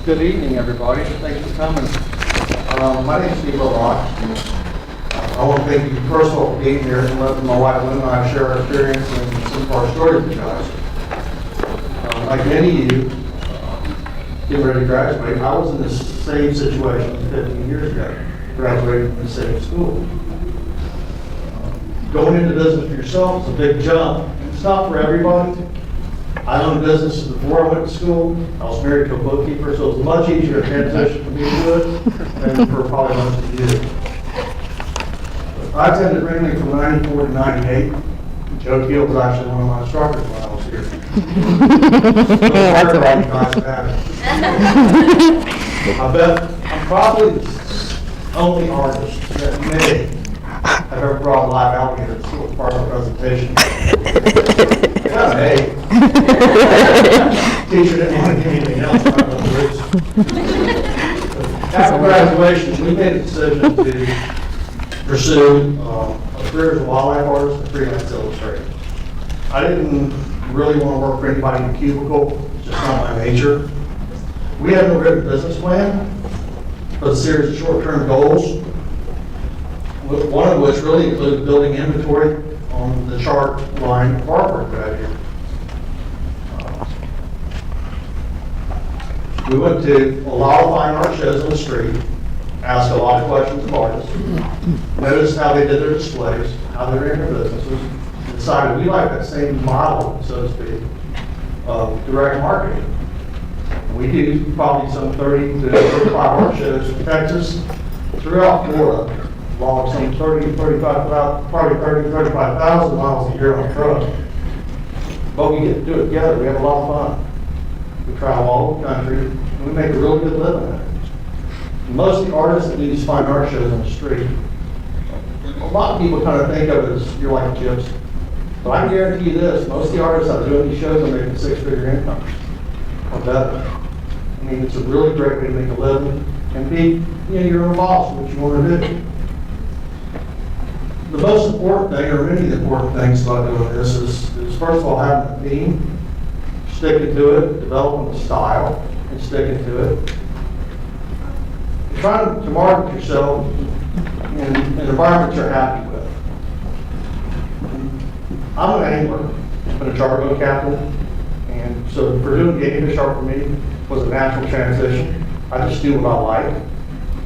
Good evening, everybody. Thanks for coming. My name is Steve O'Rourke. I want to thank you first of all for being here and letting my wife Lynn and I share our experience and some of our stories with you guys. Like many of you, getting ready to graduate, I was in this same situation 15 years ago, graduating from the same school. Going into business for yourself is a big jump. It's not for everybody. I owned businesses before I went to school. I was married to a bookkeeper, so it was a much easier transition for me to do it than for probably most of you. I attended Ringling from 94 to 98. Joe Keel was actually one of my instructors when I was here. That's right. I bet I'm probably the only artist that may have ever brought a live alligator to school as part of a presentation. Yeah, hey. Teacher didn't want to do anything else. After graduation, we made a decision to pursue a career as a wildlife artist and freelance illustrator. I didn't really want to work for anybody in a cubicle, it's just not my nature. We had no written business plan, but a series of short-term goals, one of which really included building inventory on the chart line of artwork that I do. We went to a lot of fine art shows on the street, asked a lot of questions of artists, noticed how they did their displays, how they ran their businesses, and decided we like that same model, so to speak, of direct marketing. We do probably some 30 to 35 art shows in Texas, throughout Florida, log some 30 to 35,000, probably 30 to 35,000 miles a year on a truck. But we get to do it together, we have a lot of fun. We travel all over the country, and we make a really good living at it. Most of the artists that do these fine art shows on the street, a lot of people kind of think of it as you're like a gypsy. But I can guarantee you this, most of the artists that are doing these shows are making six-figure income or better. I mean, it's a really great way to make a living and be, your own boss, what you want to do. The most important thing, or many of the important things about doing this is first of all, having a theme, sticking to it, developing the style, and sticking to it. Trying to market yourself in an environment you're happy with. I'm an angler, I've been a charter boat captain, and so pursuing game fish art for me was a natural transition. I just do what I like,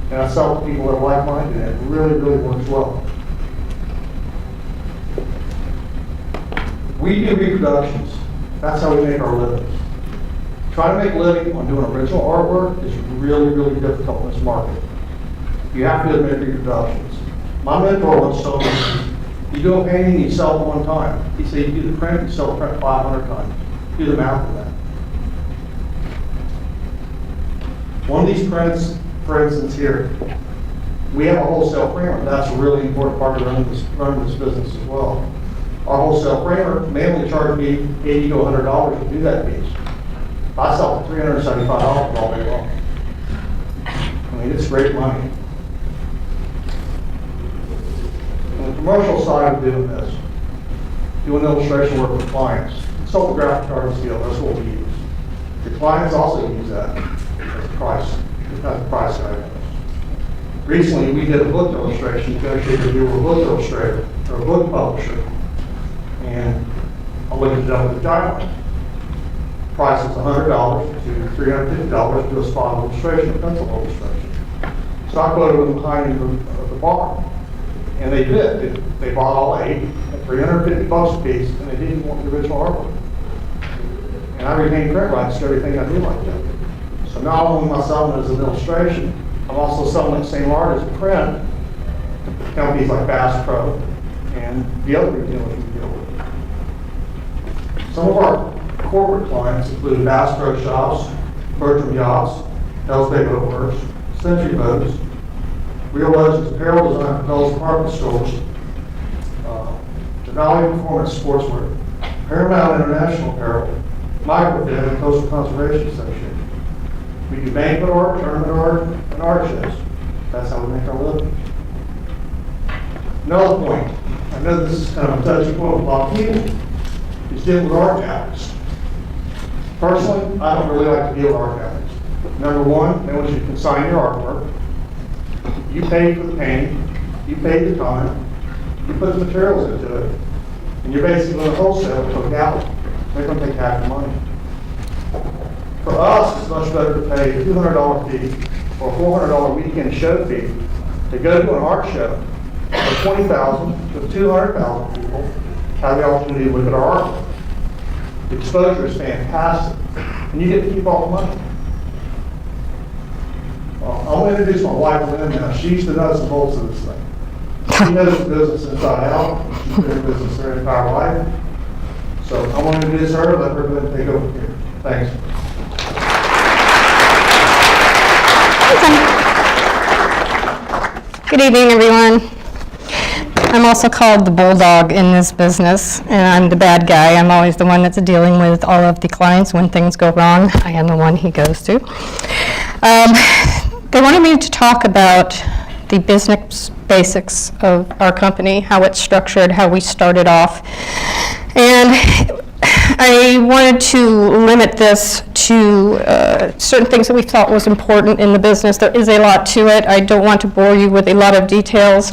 and I sell to people that are like-minded, and it really, really works well. We do reproductions. That's how we make our livings. Trying to make a living on doing original artwork is really, really difficult in this market. You have to admit reproductions. My mentor once told me, you do a painting, you sell it one time. He said, you do the print, you sell the print 500 times. Do the math of that. One of these prints, for instance here, we have a wholesale framer. That's a really important part of running this business as well. Our wholesale framer may only charge me $80 to $100 to do that piece. I sell for $375 all day long. I mean, it's great money. On the commercial side of doing this, doing illustration work with clients, consult the graphic artist deal, that's what we use. The clients also use that as a price. It's not the price guide. Recently, we did a book illustration, negotiated a deal with a book illustrator, or a book publisher, and I looked it up with the guideline. Price is $100 to $350 to do a spot illustration, a pencil illustration. So I quoted them behind the bar, and they did. They bought all 8 at $350 a piece, and they didn't want the original artwork. And I retained credit rights to everything I do like that. So not only am I selling it as an illustration, I'm also selling the same art as a print to companies like Bass Pro and the other retailers we deal with. Some of our corporate clients include Bass Pro Shops, Bertram Yachts, Hell's Bay Boat Works, Century Boats, Real Legends Apparel Design for Bell's Department Stores, Denali Performance Sportswear, Paramount International Apparel, Microfin, and Coastal Conservation Association. We do banquet art, tournament art, and art shows. That's how we make our living. Another point, I know this is kind of a touchy point with a lot of people, is dealing with art galleries. Personally, I don't really like to deal with art galleries. Number one, they want you to consign your artwork. You pay for the painting, you pay the time, you put the materials into it, and you're basically going to wholesale to a gallery. They're going to take half the money. For us, it's much better to pay a $200 fee or a $400 weekend show fee to go to an art show where 20,000 to 200,000 people have the opportunity to look at our artwork. The exposure is fantastic, and you get to keep all the money. Well, I want to introduce my wife, Lynn, now. She's the nuts and bolts of this thing. She knows the business inside out. She's been in business her entire life. So I want to introduce her, let her go ahead and take over here. Thanks. Good evening, everyone. I'm also called the bulldog in this business, and I'm the bad guy. I'm always the one that's dealing with all of the clients when things go wrong. I am the one he goes to. They wanted me to talk about the business basics of our company, how it's structured, how we started off. And I wanted to limit this to certain things that we thought was important in the business. There is a lot to it. I don't want to bore you with a lot of details,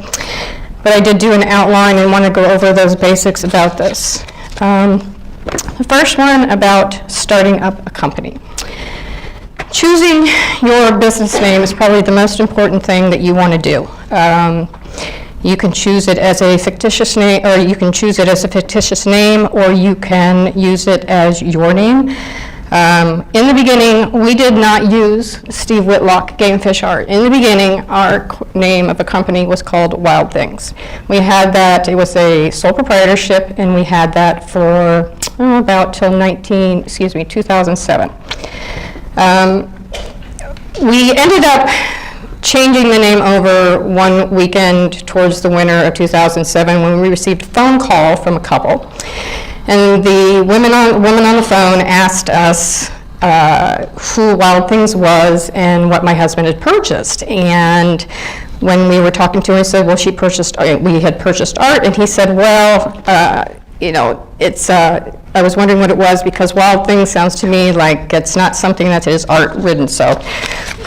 but I did do an outline and want to go over those basics about this. The first one about starting up a company. Choosing your business name is probably the most important thing that you want to do. You can choose it as a fictitious name, or you can choose it as a fictitious name, or you can use it as your name. In the beginning, we did not use Steve Whitlock Gamefish Art. In the beginning, our name of the company was called Wild Things. We had that, it was a sole proprietorship, and we had that for about till 2007. We ended up changing the name over one weekend towards the winter of 2007 when we received a phone call from a couple. And the woman on the phone asked us who Wild Things was and what my husband had purchased. And when we were talking to him, he said, well, we had purchased art. And he said, well, I was wondering what it was because Wild Things sounds to me like it's not something that is art-ridden. So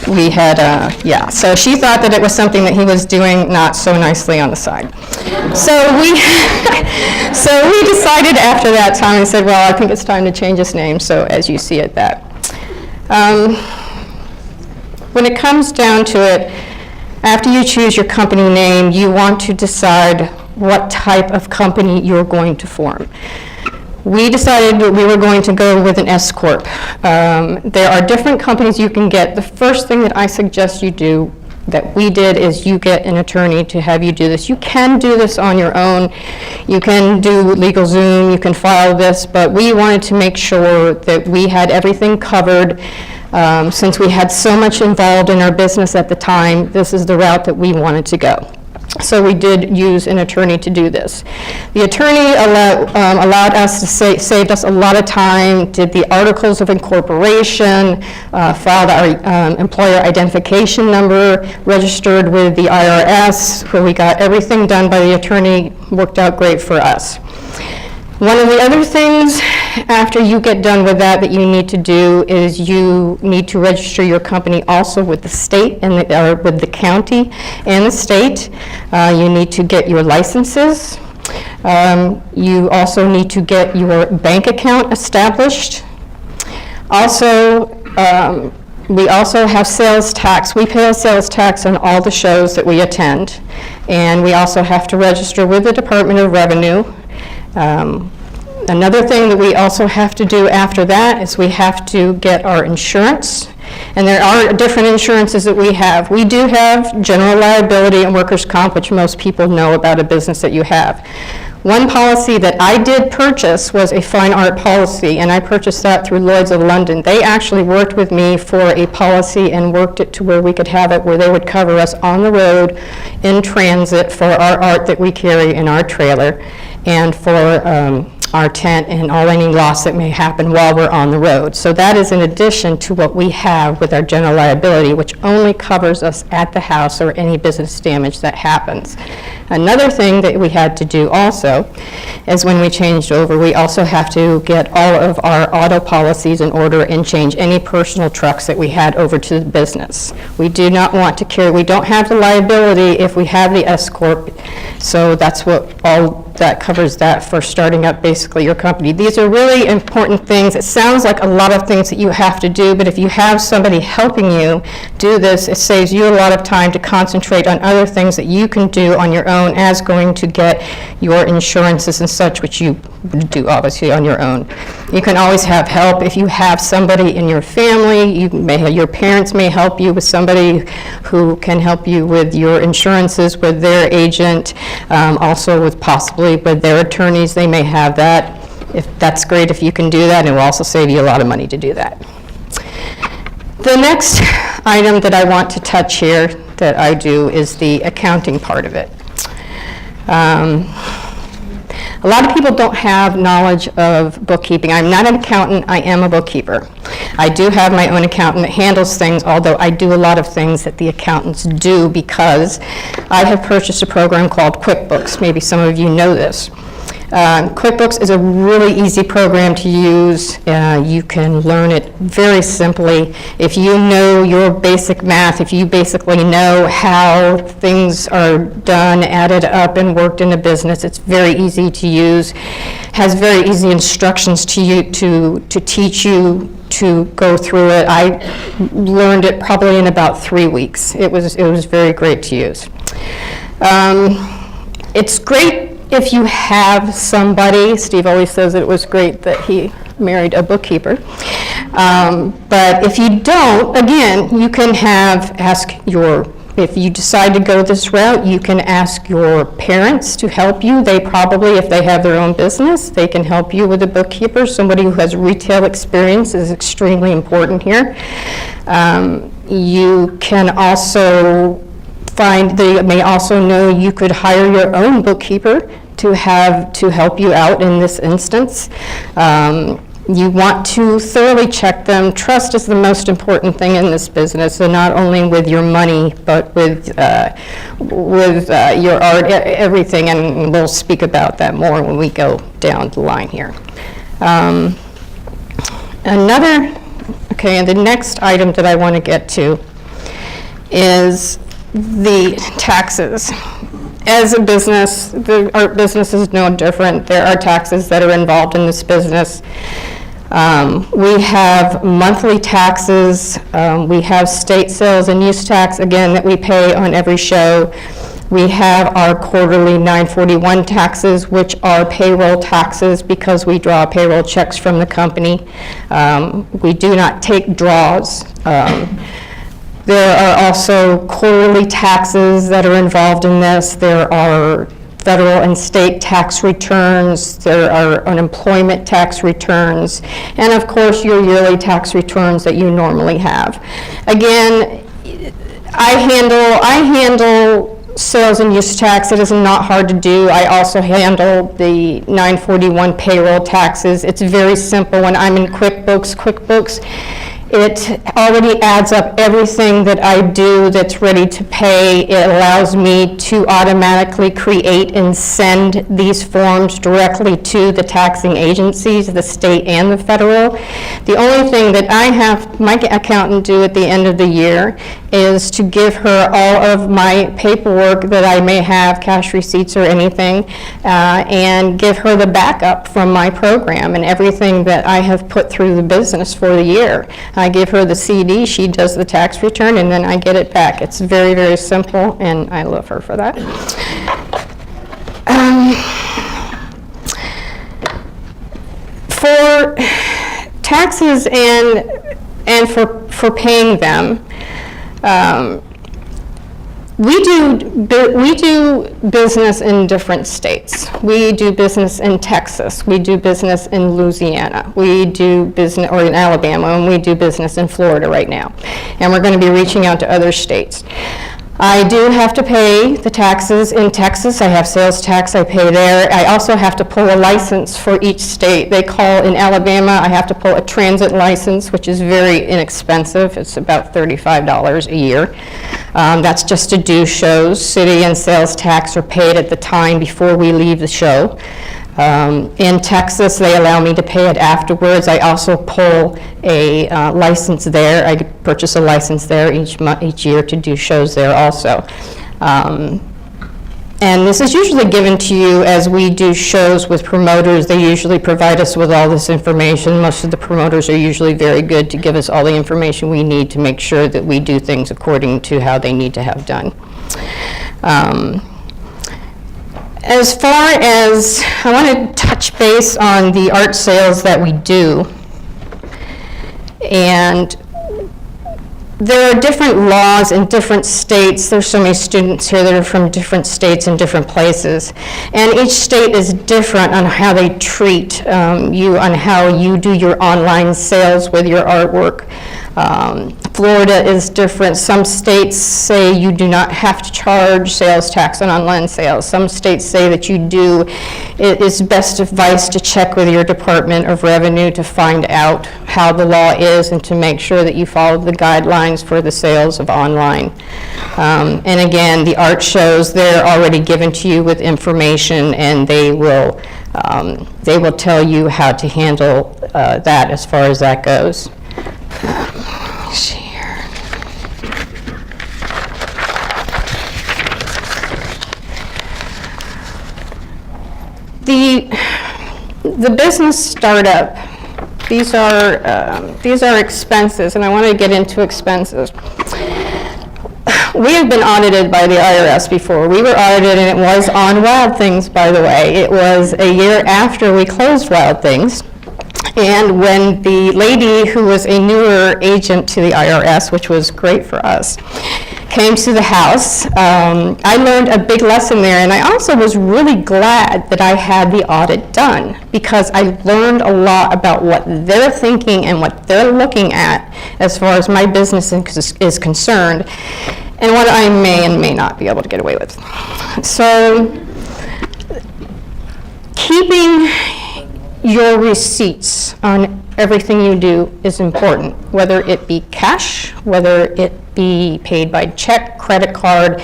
we had, so she thought that it was something that he was doing not so nicely on the side. So we decided after that time, and said, well, I think it's time to change his name, so as you see it, that. When it comes down to it, after you choose your company name, you want to decide what type of company you're going to form. We decided that we were going to go with an S Corp. There are different companies you can get. The first thing that I suggest you do, that we did, is you get an attorney to have you do this. You can do this on your own. You can do LegalZoom, you can file this, but we wanted to make sure that we had everything covered. Since we had so much involved in our business at the time, this is the route that we wanted to go. So we did use an attorney to do this. The attorney allowed us to saved us a lot of time, did the articles of incorporation, filed our employer identification number, registered with the IRS, where we got everything done by the attorney. Worked out great for us. One of the other things after you get done with that you need to do is you need to register your company also with the state and with the county and the state. You need to get your licenses. You also need to get your bank account established. Also, we also have sales tax. We pay a sales tax on all the shows that we attend. And we also have to register with the Department of Revenue. Another thing that we also have to do after that is we have to get our insurance. And there are different insurances that we have. We do have general liability and workers' comp, which most people know about a business that you have. One policy that I did purchase was a fine art policy, and I purchased that through Lloyd's of London. They actually worked with me for a policy and worked it to where we could have it where they would cover us on the road in transit for our art that we carry in our trailer, and for our tent and all any loss that may happen while we're on the road. So that is in addition to what we have with our general liability, which only covers us at the house or any business damage that happens. Another thing that we had to do also is when we changed over, we also have to get all of our auto policies in order and change any personal trucks that we had over to the business. We do not want to carry, we don't have the liability if we have the S Corp, so that's what all that covers that for starting up basically your company. These are really important things. It sounds like a lot of things that you have to do, but if you have somebody helping you do this, it saves you a lot of time to concentrate on other things that you can do on your own as going to get your insurances and such, which you do obviously on your own. You can always have help if you have somebody in your family. Your parents may help you with somebody who can help you with your insurances, with their agent, also with possibly with their attorneys. They may have that. If that's great if you can do that, and it will also save you a lot of money to do that. The next item that I want to touch here that I do is the accounting part of it. A lot of people don't have knowledge of bookkeeping. I'm not an accountant, I am a bookkeeper. I do have my own accountant that handles things, although I do a lot of things that the accountants do because I have purchased a program called QuickBooks. Maybe some of you know this. QuickBooks is a really easy program to use. You can learn it very simply. If you know your basic math, if you basically know how things are done, added up, and worked in a business, it's very easy to use. Has very easy instructions to you to teach you to go through it. I learned it probably in about 3 weeks. It was very great to use. It's great if you have somebody. Steve always says it was great that he married a bookkeeper. But if you don't, again, you can if you decide to go this route, you can ask your parents to help you. They probably, if they have their own business, they can help you with a bookkeeper. Somebody who has retail experience is extremely important here. You can also they may also know you could hire your own bookkeeper to help you out in this instance. You want to thoroughly check them. Trust is the most important thing in this business, and not only with your money, but with your art, everything, and we'll speak about that more when we go down the line here. And the next item that I want to get to is the taxes. As a business, the art business is no different. There are taxes that are involved in this business. We have monthly taxes. We have state sales and use tax, again, that we pay on every show. We have our quarterly 941 taxes, which are payroll taxes because we draw payroll checks from the company. We do not take draws. There are also quarterly taxes that are involved in this. There are federal and state tax returns. There are unemployment tax returns. And of course, your yearly tax returns that you normally have. Again, I handle sales and use tax. It is not hard to do. I also handle the 941 payroll taxes. It's very simple. When I'm in QuickBooks, it already adds up everything that I do that's ready to pay. It allows me to automatically create and send these forms directly to the taxing agencies, the state and the federal. The only thing that I have my accountant do at the end of the year is to give her all of my paperwork that I may have, cash receipts or anything, and give her the backup from my program and everything that I have put through the business for the year. I give her the CD, she does the tax return, and then I get it back. It's very, very simple, and I love her for that. For taxes and for paying them, we do business in different states. We do business in Texas. We do business in Louisiana. We do business, or in Alabama, and we do business in Florida right now. And we're going to be reaching out to other states. I do have to pay the taxes in Texas. I have sales tax I pay there. I also have to pull a license for each state. They call in Alabama, I have to pull a transit license, which is very inexpensive. It's about $35 a year. That's just to do shows. City and sales tax are paid at the time before we leave the show. In Texas, they allow me to pay it afterwards. I also pull a license there. I purchase a license there each year to do shows there also. And this is usually given to you as we do shows with promoters. They usually provide us with all this information. Most of the promoters are usually very good to give us all the information we need to make sure that we do things according to how they need to have done. As far as, I want to touch base on the art sales that we do. And there are different laws in different states. There's so many students here that are from different states and different places. And each state is different on how they treat you, on how you do your online sales with your artwork. Florida is different. Some states say you do not have to charge sales tax on online sales. Some states say that you do. It is best advice to check with your Department of Revenue to find out how the law is and to make sure that you follow the guidelines for the sales of online. And again, the art shows, they're already given to you with information, and they will tell you how to handle that as far as that goes. Let's see here. The business startup, these are expenses, and I want to get into expenses. We have been audited by the IRS before. We were audited, and it was on Wild Things, by the way. It was a year after we closed Wild Things. And when the lady who was a newer agent to the IRS, which was great for us, came to the house, I learned a big lesson there, and I also was really glad that I had the audit done, because I learned a lot about what they're thinking and what they're looking at as far as my business is concerned, and what I may and may not be able to get away with. So, keeping your receipts on everything you do is important, whether it be cash, whether it be paid by check, credit card.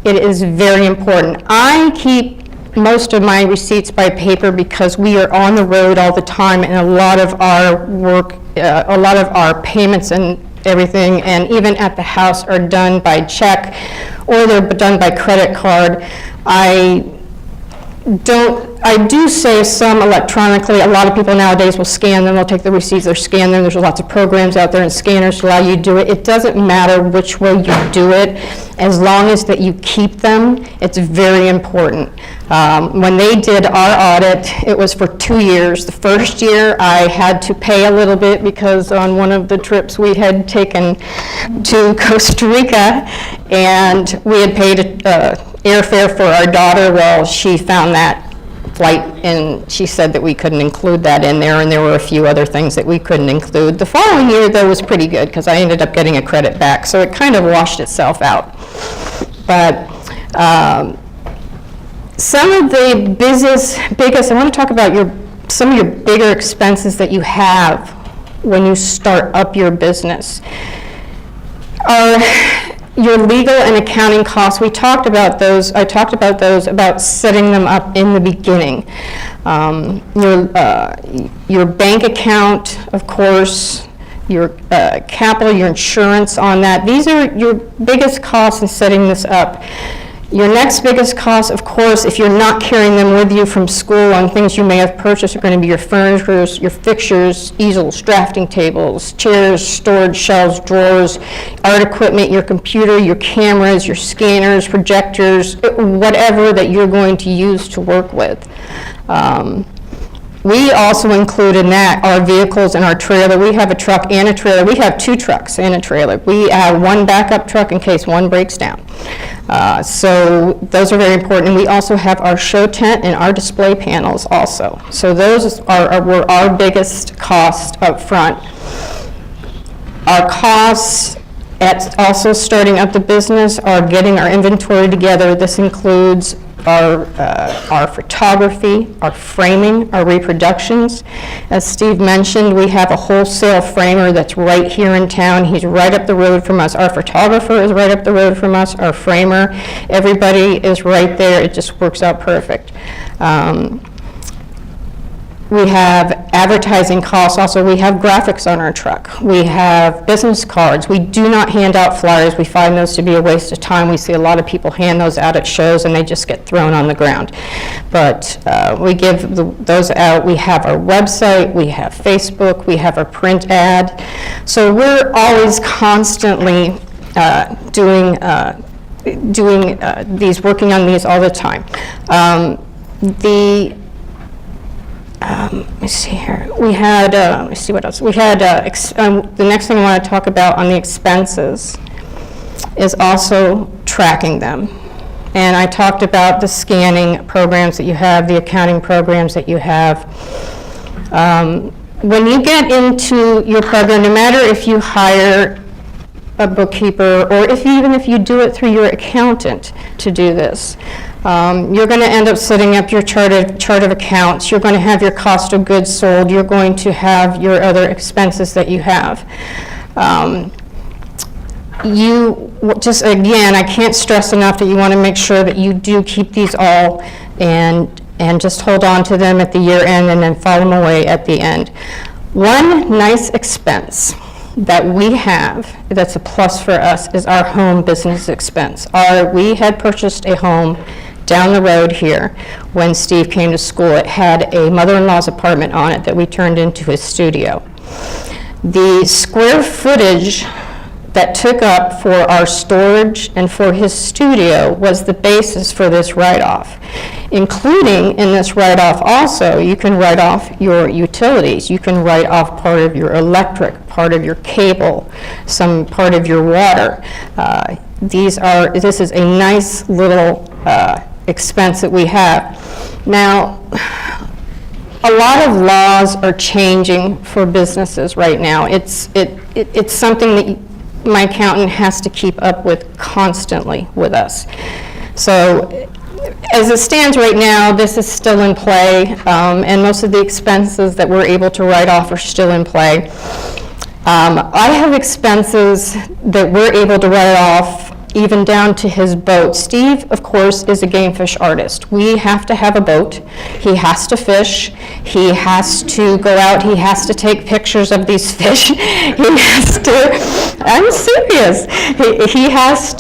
It is very important. I keep most of my receipts by paper because we are on the road all the time, and a lot of our work, a lot of our payments and everything, and even at the house, are done by check or they're done by credit card. I do save some electronically. A lot of people nowadays will scan them. They'll take the receipts, they'll scan them. There's lots of programs out there and scanners to allow you to do it. It doesn't matter which way you do it, as long as that you keep them. It's very important. When they did our audit, it was for 2 years. The first year, I had to pay a little bit because on one of the trips we had taken to Costa Rica, and we had paid airfare for our daughter. Well, she found that flight, and she said that we couldn't include that in there, and there were a few other things that we couldn't include. The following year, though, was pretty good because I ended up getting a credit back, so it kind of washed itself out. But some of the biggest, I want to talk about some of your bigger expenses that you have when you start up your business are your legal and accounting costs. We talked about those. I talked about those, about setting them up in the beginning. Your bank account, of course, your capital, your insurance on that. These are your biggest costs in setting this up. Your next biggest cost, of course, if you're not carrying them with you from school on things you may have purchased, are going to be your furniture, your fixtures, easels, drafting tables, chairs, storage shelves, drawers, art equipment, your computer, your cameras, your scanners, projectors, whatever that you're going to use to work with. We also include in that our vehicles and our trailer. We have a truck and a trailer. We have 2 trucks and a trailer. We have one backup truck in case one breaks down. So those are very important. And we also have our show tent and our display panels also. So those were our biggest cost up front. Our costs at also starting up the business are getting our inventory together. This includes our photography, our framing, our reproductions. As Steve mentioned, we have a wholesale framer that's right here in town. He's right up the road from us. Our photographer is right up the road from us, our framer. Everybody is right there. It just works out perfect. We have advertising costs. Also, we have graphics on our truck. We have business cards. We do not hand out flyers. We find those to be a waste of time. We see a lot of people hand those out at shows and they just get thrown on the ground. But we give those out. We have our website. We have Facebook. We have our print ad. So we're always constantly working on these all the time. Let me see here. We had, let me see what else. We had, the next thing I want to talk about on the expenses is also tracking them. And I talked about the scanning programs that you have, the accounting programs that you have. When you get into your program, no matter if you hire a bookkeeper or even if you do it through your accountant to do this, you're going to end up setting up your chart of accounts. You're going to have your cost of goods sold. You're going to have your other expenses that you have. Again, I can't stress enough that you want to make sure that you do keep these all and just hold on to them at the year end and then file them away at the end. One nice expense that we have that's a plus for us is our home business expense. We had purchased a home down the road here when Steve came to school. It had a mother-in-law's apartment on it that we turned into his studio. The square footage that took up for our storage and for his studio was the basis for this write-off. Including in this write-off also, you can write off your utilities. You can write off part of your electric, part of your cable, some part of your water. This is a nice little expense that we have. Now, a lot of laws are changing for businesses right now. It's something that my accountant has to keep up with constantly with us. So as it stands right now, this is still in play, and most of the expenses that we're able to write off are still in play. I have expenses that we're able to write off even down to his boat. Steve, of course, is a game fish artist. We have to have a boat. He has to fish. He has to go out. He has to take pictures of these fish. He has to, I'm serious. He has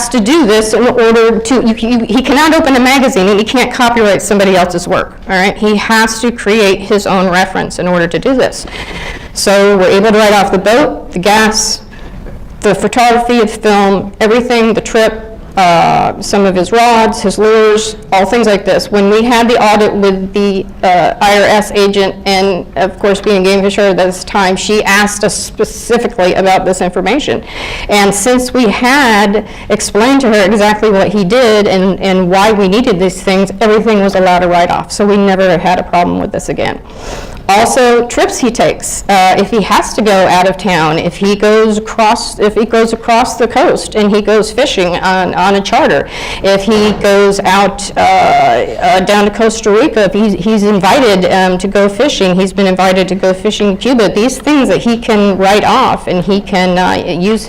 to do this in order to, he cannot open a magazine and he can't copyright somebody else's work, all right? He has to create his own reference in order to do this. So we're able to write off the boat, the gas, the photography, the film, everything, the trip, some of his rods, his lures, all things like this. When we had the audit with the IRS agent, and of course being a game fisher at this time, she asked us specifically about this information. And since we had explained to her exactly what he did and why we needed these things, everything was allowed to write off. So we never had a problem with this again. Also, trips he takes. If he has to go out of town, if he goes across the coast and he goes fishing on a charter, if he goes out down to Costa Rica, if he's invited to go fishing, he's been invited to go fishing in Cuba. These things that he can write off and he can use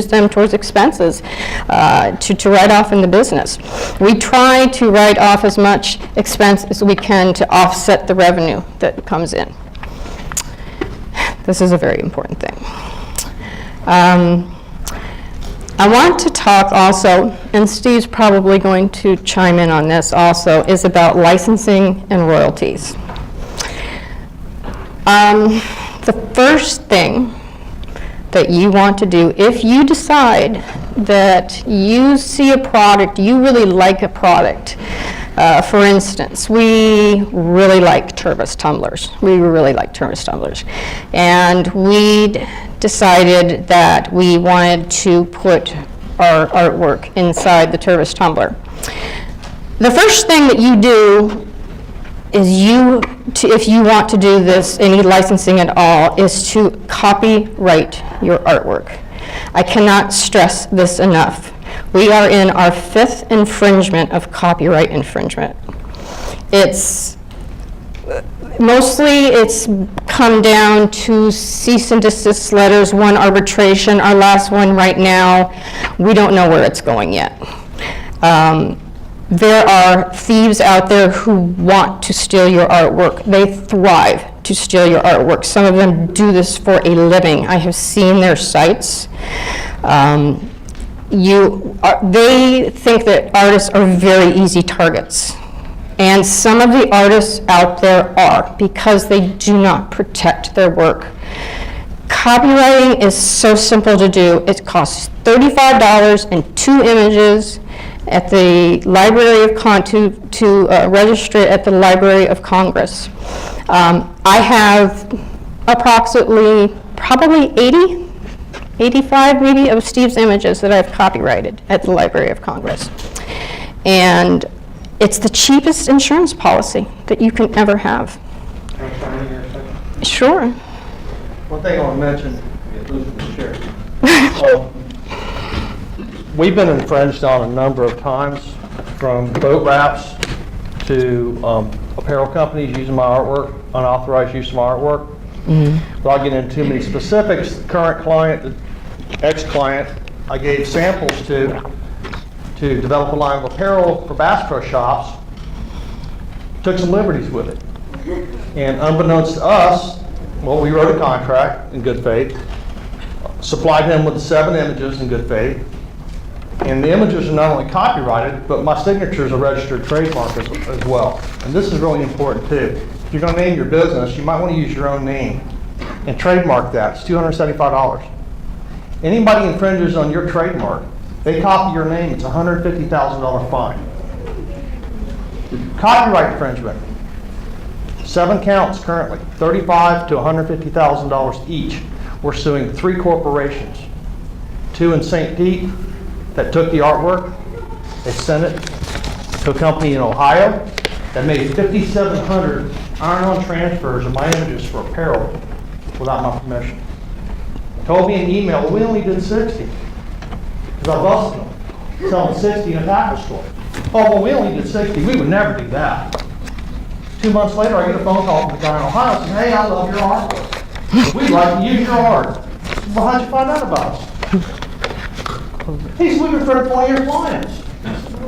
them towards expenses to write off in the business. We try to write off as much expense as we can to offset the revenue that comes in. This is a very important thing. I want to talk also, and Steve's probably going to chime in on this also, is about licensing and royalties. The first thing that you want to do, if you decide that you see a product, you really like a product, for instance, we really like Tervis tumblers. And we decided that we wanted to put our artwork inside the Tervis tumbler. The first thing that you do is if you want to do this, any licensing at all, is to copyright your artwork. I cannot stress this enough. We are in our 5th infringement of copyright infringement. Mostly it's come down to cease and desist letters, one arbitration, our last one right now, we don't know where it's going yet. There are thieves out there who want to steal your artwork. They thrive to steal your artwork. Some of them do this for a living. I have seen their sites. They think that artists are very easy targets. And some of the artists out there are, because they do not protect their work. Copywriting is so simple to do. It costs $35 and 2 images at the Library of to register it at the Library of Congress. I have approximately, probably 85 maybe, of Steve's images that I've copyrighted at the Library of Congress. And it's the cheapest insurance policy that you can ever have. Can I chime in here a second? Sure. One thing I want to mention, we've been infringed on a number of times, from boat wraps to apparel companies using my artwork, unauthorized use of my artwork. Without getting into too many specifics, the current client, the ex-client, I gave samples to develop a line of apparel for Bass Pro Shops, took some liberties with it. And unbeknownst to us, well, we wrote a contract in good faith, supplied him with the 7 images in good faith, and the images are not only copyrighted, but my signature is a registered trademark as well. And this is really important too. If you're going to name your business, you might want to use your own name and trademark that. It's $275. Anybody infringes on your trademark, they copy your name, it's a $150,000 fine. Copyright infringement, 7 counts currently, $35,000 to $150,000 each. We're suing 3 corporations, 2 in St. Pete that took the artwork, they sent it to a company in Ohio that made 5,700 iron-on transfers of my images for apparel without my permission. Told me in an email, well, we only did 60, because I busted them, selling 60 in a tackle store. Oh, well, we only did 60, we would never do that. 2 months later, I get a phone call from the guy in Ohio saying, hey, I love your artwork. We'd like to use your art. Well, how'd you find out about us? He said, we've been friends for 20 years clients.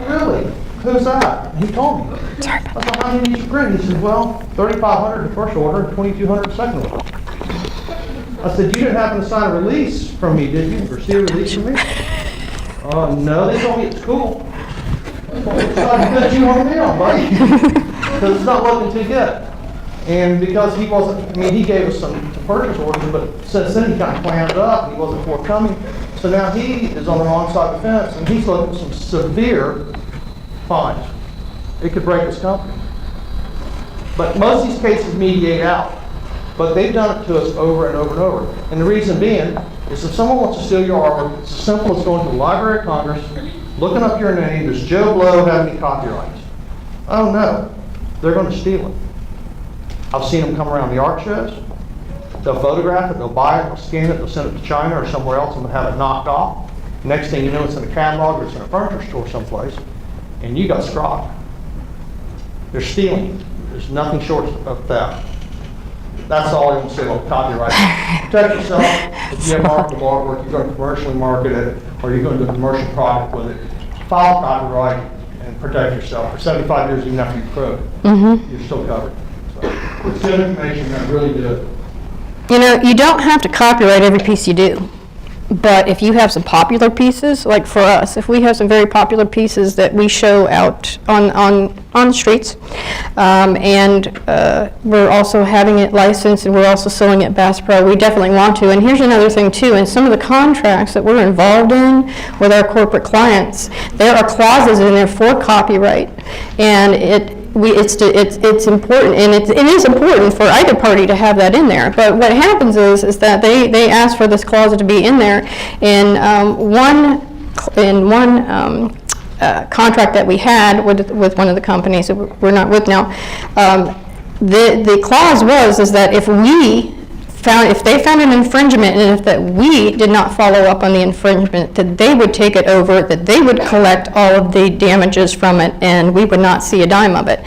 Really? Who's that? And he told me. I said, how many did you bring? He said, well, 3,500 the first order and 2,200 the second order. I said, you didn't happen to sign a release from me, did you? Or see a release from me? No, they told me it's cool. Well, it's not good you want me on, buddy. Because it's not looking too good. And because he wasn't, I mean, he gave us some purchase orders, but since then he kind of clammed up and he wasn't forthcoming. So now he is on the wrong side of the fence and he's looking at some severe fines. It could break his company. But most of these cases mediate out. But they've done it to us over and over and over. And the reason being is if someone wants to steal your artwork, it's as simple as going to the Library of Congress, looking up your name, does Joe Blow have any copyrights? Oh no, they're going to steal it. I've seen them come around the art shows. They'll photograph it, they'll buy it, they'll scan it, they'll send it to China or somewhere else and they'll have it knocked off. Next thing you know, it's in a catalog or it's in a furniture store someplace, and you got scrogged. They're stealing. There's nothing short of theft. That's all I want to say about copyright. Protect yourself. If you have marketable artwork, you're going to commercially market it, or you're going to do a commercial product with it. File copyright and protect yourself. For 75 years, even after you've proved, you're still covered. So, it's good information, I really do. You know, you don't have to copyright every piece you do. But if you have some popular pieces, like for us, if we have some very popular pieces that we show out on the streets, and we're also having it licensed and we're also selling at Bass Pro, we definitely want to. And here's another thing too, in some of the contracts that we're involved in with our corporate clients, there are clauses in there for copyright. And it's important, and it is important for either party to have that in there. But what happens is that they ask for this clause to be in there. In one contract that we had with one of the companies that we're not with now, the clause is that if we if they found an infringement, and if that we did not follow up on the infringement, that they would take it over, that they would collect all of the damages from it, and we would not see a dime of it.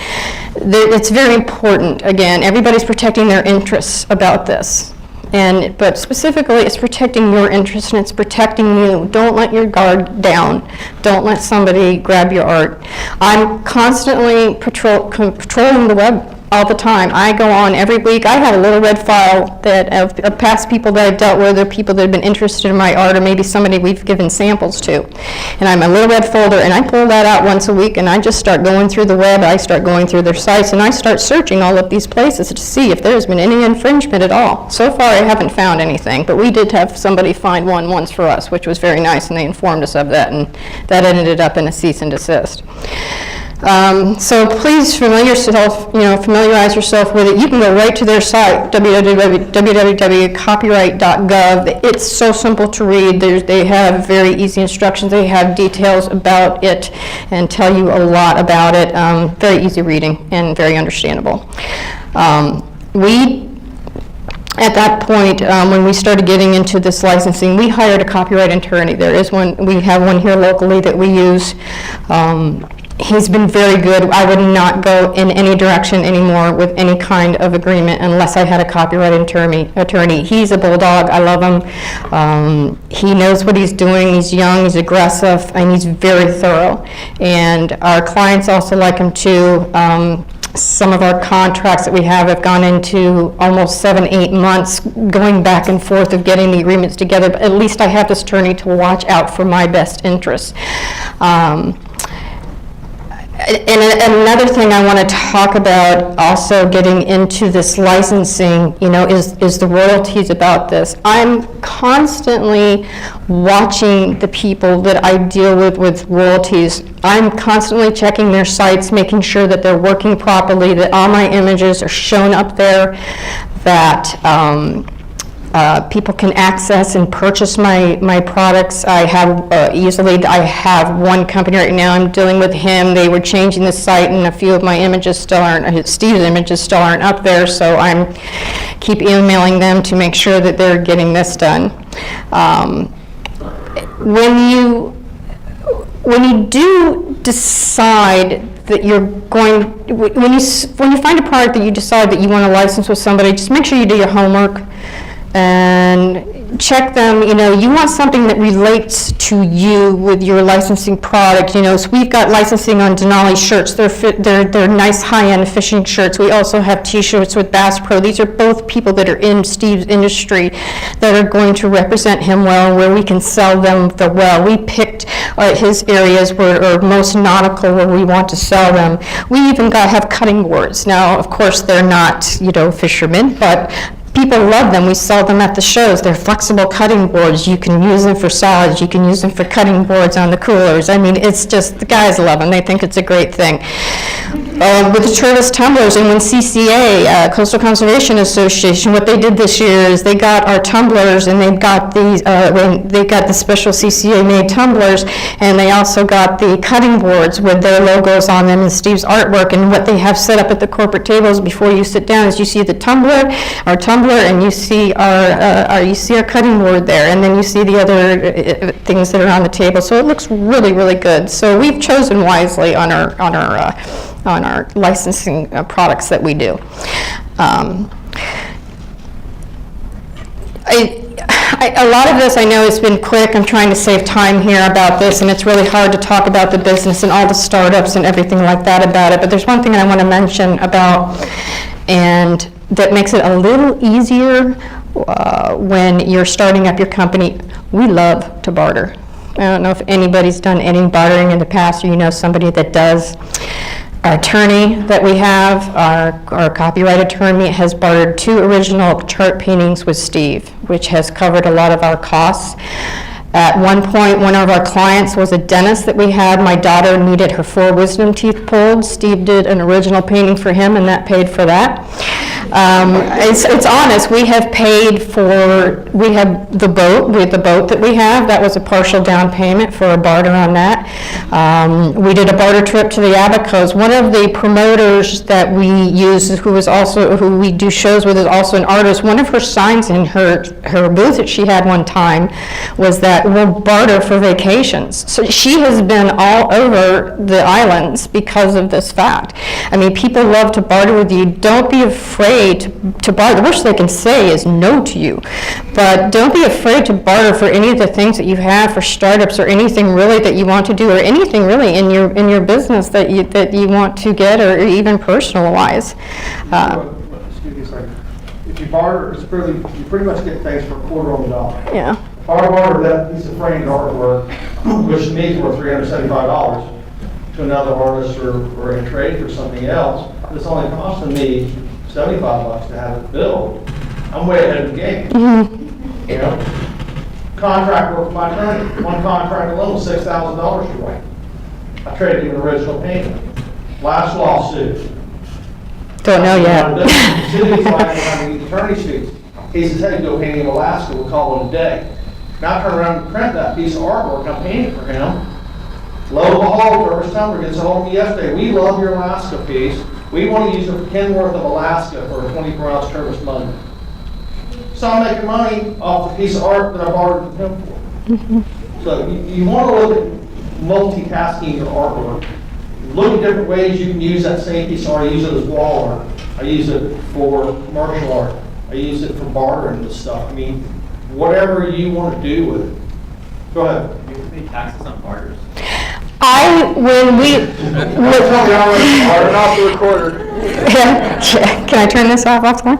It's very important, again, everybody's protecting their interests about this. But specifically, it's protecting your interests and it's protecting you. Don't let your guard down. Don't let somebody grab your art. I'm constantly patrolling the web all the time. I go on every week. I have a little red file that of past people that I've dealt with, or people that have been interested in my art, or maybe somebody we've given samples to. And I'm a little red folder, and I pull that out once a week, and I just start going through the web. I start going through their sites, and I start searching all of these places to see if there's been any infringement at all. So far, I haven't found anything, but we did have somebody find one once for us, which was very nice, and they informed us of that, and that ended up in a cease and desist. So please familiarize yourself with it. You can go right to their site, www.copyright.gov. It's so simple to read. They have very easy instructions. They have details about it and tell you a lot about it. Very easy reading and very understandable. At that point, when we started getting into this licensing, we hired a copyright attorney. There is one. We have one here locally that we use. He's been very good. I would not go in any direction anymore with any kind of agreement unless I had a copyright attorney. He's a bulldog. I love him. He knows what he's doing. He's young, he's aggressive, and he's very thorough. And our clients also like him too. Some of our contracts that we have gone into almost 7-8 months going back and forth of getting the agreements together, but at least I have this attorney to watch out for my best interests. And another thing I want to talk about, also getting into this licensing, is the royalties about this. I'm constantly watching the people that I deal with royalties. I'm constantly checking their sites, making sure that they're working properly, that all my images are shown up there, that people can access and purchase my products. I have I have one company right now. I'm dealing with him. They were changing the site, and a few of my images still aren't. Steve's images still aren't up there. So I'm keep emailing them to make sure that they're getting this done. When you do decide that you're going, when you find a product that you decide that you want to license with somebody, just make sure you do your homework and check them. You want something that relates to you with your licensing product. So we've got licensing on Denali shirts. They're nice high-end fishing shirts. We also have T-shirts with Bass Pro. These are both people that are in Steve's industry that are going to represent him well, where we can sell them well. We picked his areas where are most nautical, where we want to sell them. We even have cutting boards. Now, of course, they're not fishermen, but people love them. We sell them at the shows. They're flexible cutting boards. You can use them for solids. You can use them for cutting boards on the coolers. I mean, it's just, the guys love them. They think it's a great thing. With the Turtles tumblers, and when CCA, Coastal Conservation Association, what they did this year is they got our tumblers, and they got these, they got the special CCA made tumblers, and they also got the cutting boards with their logos on them and Steve's artwork. And what they have set up at the corporate tables before you sit down is you see the our tumbler, and you see our cutting board there, and then you see the other things that are on the table. So it looks really, really good. So we've chosen wisely on our licensing products that we do. A lot of this I know has been quick. I'm trying to save time here about this, and it's really hard to talk about the business and all the startups and everything like that about it. But there's one thing I want to mention about, and that makes it a little easier when you're starting up your company. We love to barter. I don't know if anybody's done any bartering in the past, or you know somebody that does. Our attorney that we have, our copyright attorney, has bartered 2 original chart paintings with Steve, which has covered a lot of our costs. At one point, one of our clients was a dentist that we had. My daughter needed her 4 wisdom teeth pulled. Steve did an original painting for him, and that paid for that. It's honest, we have paid for, we have the boat that we have, that was a partial down payment for a barter on that. We did a barter trip to the Abacos. One of the promoters that we use, who we do shows with, is also an artist. One of her signs in her booth that she had one time was that we'll barter for vacations. So she has been all over the islands because of this fact. I mean, people love to barter with you. Don't be afraid to barter. The worst they can say is no to you. But don't be afraid to barter for any of the things that you have for startups, or anything really that you want to do, or anything really in your business that you want to get, or even personal-wise. Excuse me a second. If you barter, you pretty much get things for $quarter on the dollar. Yeah. If I barter that piece of framed artwork, which to me is worth $375, to another artist or a trade for something else, it's only costing me $75 to have it built. I'm way ahead of the game. You know? Contract work with my attorney. One contract alone was $6,000 to write. I traded him an original painting. Last lawsuit. Don't know yet. City's like, when I need attorney fees. He says, hey, go painting in Alaska, we'll call it a day. Now I turn around and print that piece of artwork I'm painting for him. Lo and behold, Doris Tumber gets a hold of me yesterday. We love your Alaska piece. We want to use it for Kenworth of Alaska for a 24-ounce turbis Monday. So I'm making money off the piece of art that I bartered from him for. So you want to look at multitasking your artwork. Look at different ways you can use that same piece of art. I use it as wall art. I use it for commercial art. I use it for bartering this stuff. I mean, whatever you want to do with it. Go ahead. Do you pay taxes on barters? When we, Turn off the recorder. can I turn this off the line?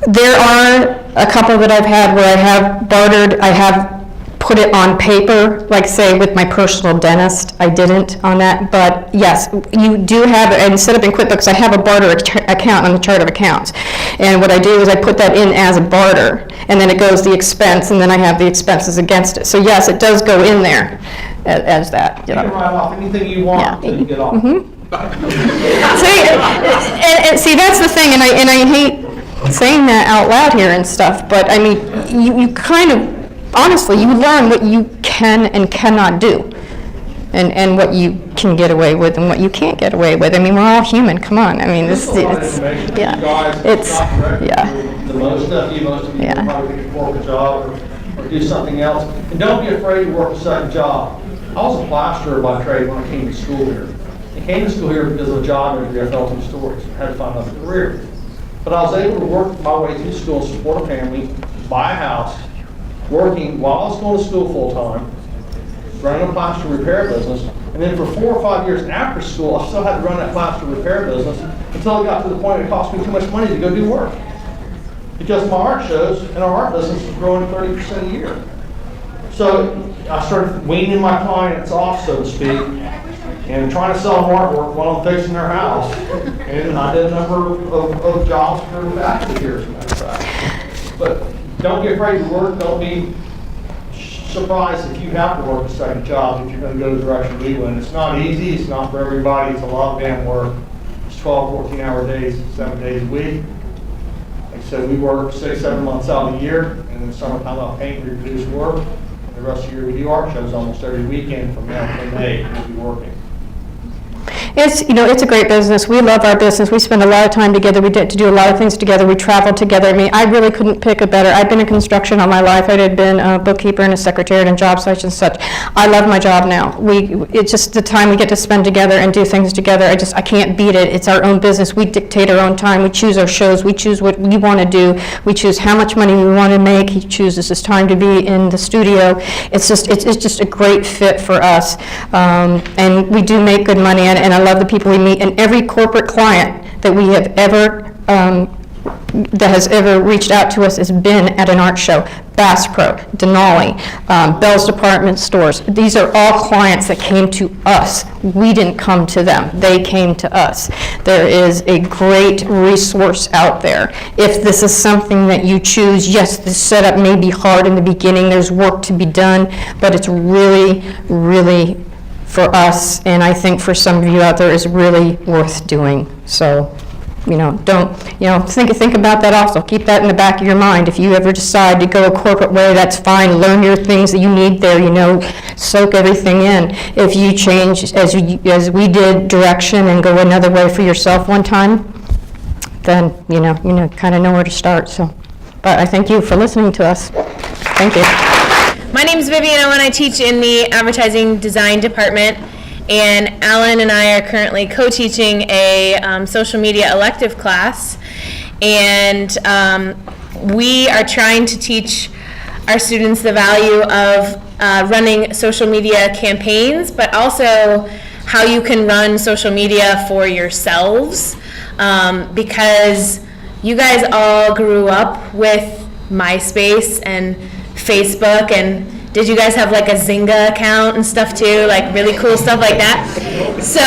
There are a couple that I've had where I have bartered, I have put it on paper, like say with my personal dentist, I didn't on that, but yes, you do have, and set up in QuickBooks, I have a barter account on the chart of accounts. And what I do is I put that in as a barter, and then it goes the expense, and then I have the expenses against it. So yes, it does go in there as that. You can write off anything you want to get off. See, that's the thing, and I hate saying that out loud here and stuff, but I mean, you kind of, honestly, you learn what you can and cannot do, and what you can get away with and what you can't get away with. I mean, we're all human, come on, I mean, it's yeah, The most of you Yeah. probably get a corporate job or do something else. And don't be afraid to work a second job. I was a plasterer by trade when I came to school here. I came to school here because of a job interview. I felt some stories. I had to find another career. But I was able to work my way through school, support a family, buy a house, working while I was going to school full time, running a plaster repair business, and then for 4 or 5 years after school, I still had to run that plaster repair business until it got to the point it cost me too much money to go do work. Because my art shows and our art business was growing 30% a year. So I started weaning my clients off, so to speak, and trying to sell them artwork while I'm fixing their house. And I did a number of jobs for the back of the year, as a matter of fact. But don't be afraid to work. Don't be surprised if you have to work a second job if you're going to go the direction we went. It's not easy. It's not for everybody. It's a lot of damn work. It's 12, 14-hour days, 7 days a week. Like I said, we work 6, 7 months out of the year, and in the summertime I'll paint, reproduce work. And the rest of the year we do art shows almost every weekend from now to May. We'll be working. It's, it's a great business. We love our business. We spend a lot of time together. We get to do a lot of things together. We travel together. I mean, I really couldn't pick a better. I've been in construction all my life. I had been a bookkeeper and a secretary and job sites and such. I love my job now. It's just the time we get to spend together and do things together. I can't beat it. It's our own business. We dictate our own time. We choose our shows. We choose what we want to do. We choose how much money we want to make. He chooses his time to be in the studio. It's just a great fit for us. And we do make good money, and I love the people we meet, and every corporate client that we have ever that has ever reached out to us has been at an art show. Bass Pro, Denali, Bell's Department Stores. These are all clients that came to us. We didn't come to them. They came to us. There is a great resource out there. If this is something that you choose, yes, the setup may be hard in the beginning. There's work to be done, but it's really, really, for us, and I think for some of you out there, is really worth doing. So don't, think about that also. Keep that in the back of your mind. If you ever decide to go a corporate way, that's fine. Learn your things that you need there, soak everything in. If you change, as we did, direction and go another way for yourself one time, then, kind of know where to start, so. But I thank you for listening to us. Thank you. My name's Vivian Owen. I teach in the advertising design department, and Alan and I are currently co-teaching a social media elective class, and we are trying to teach our students the value of running social media campaigns, but also how you can run social media for yourselves, because you guys all grew up with MySpace and Facebook, and did you guys have like a Zynga account and stuff too, like really cool stuff like that? So,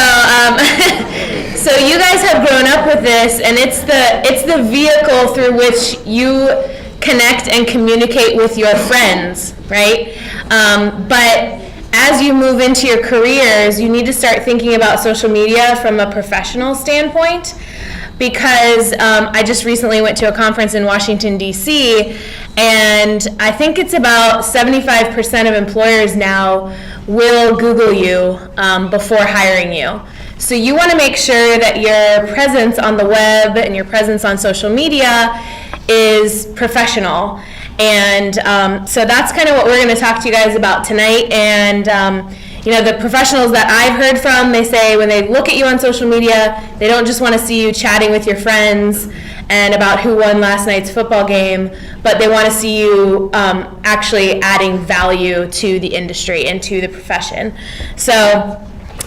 so you guys have grown up with this, and it's the vehicle through which you connect and communicate with your friends, right? But as you move into your careers, you need to start thinking about social media from a professional standpoint, because I just recently went to a conference in Washington, D.C., and I think it's about 75% of employers now will Google you before hiring you. So you want to make sure that your presence on the web and your presence on social media is professional. And so that's kind of what we're going to talk to you guys about tonight. And the professionals that I've heard from, they say when they look at you on social media, they don't just want to see you chatting with your friends and about who won last night's football game, but they want to see you actually adding value to the industry and to the profession. So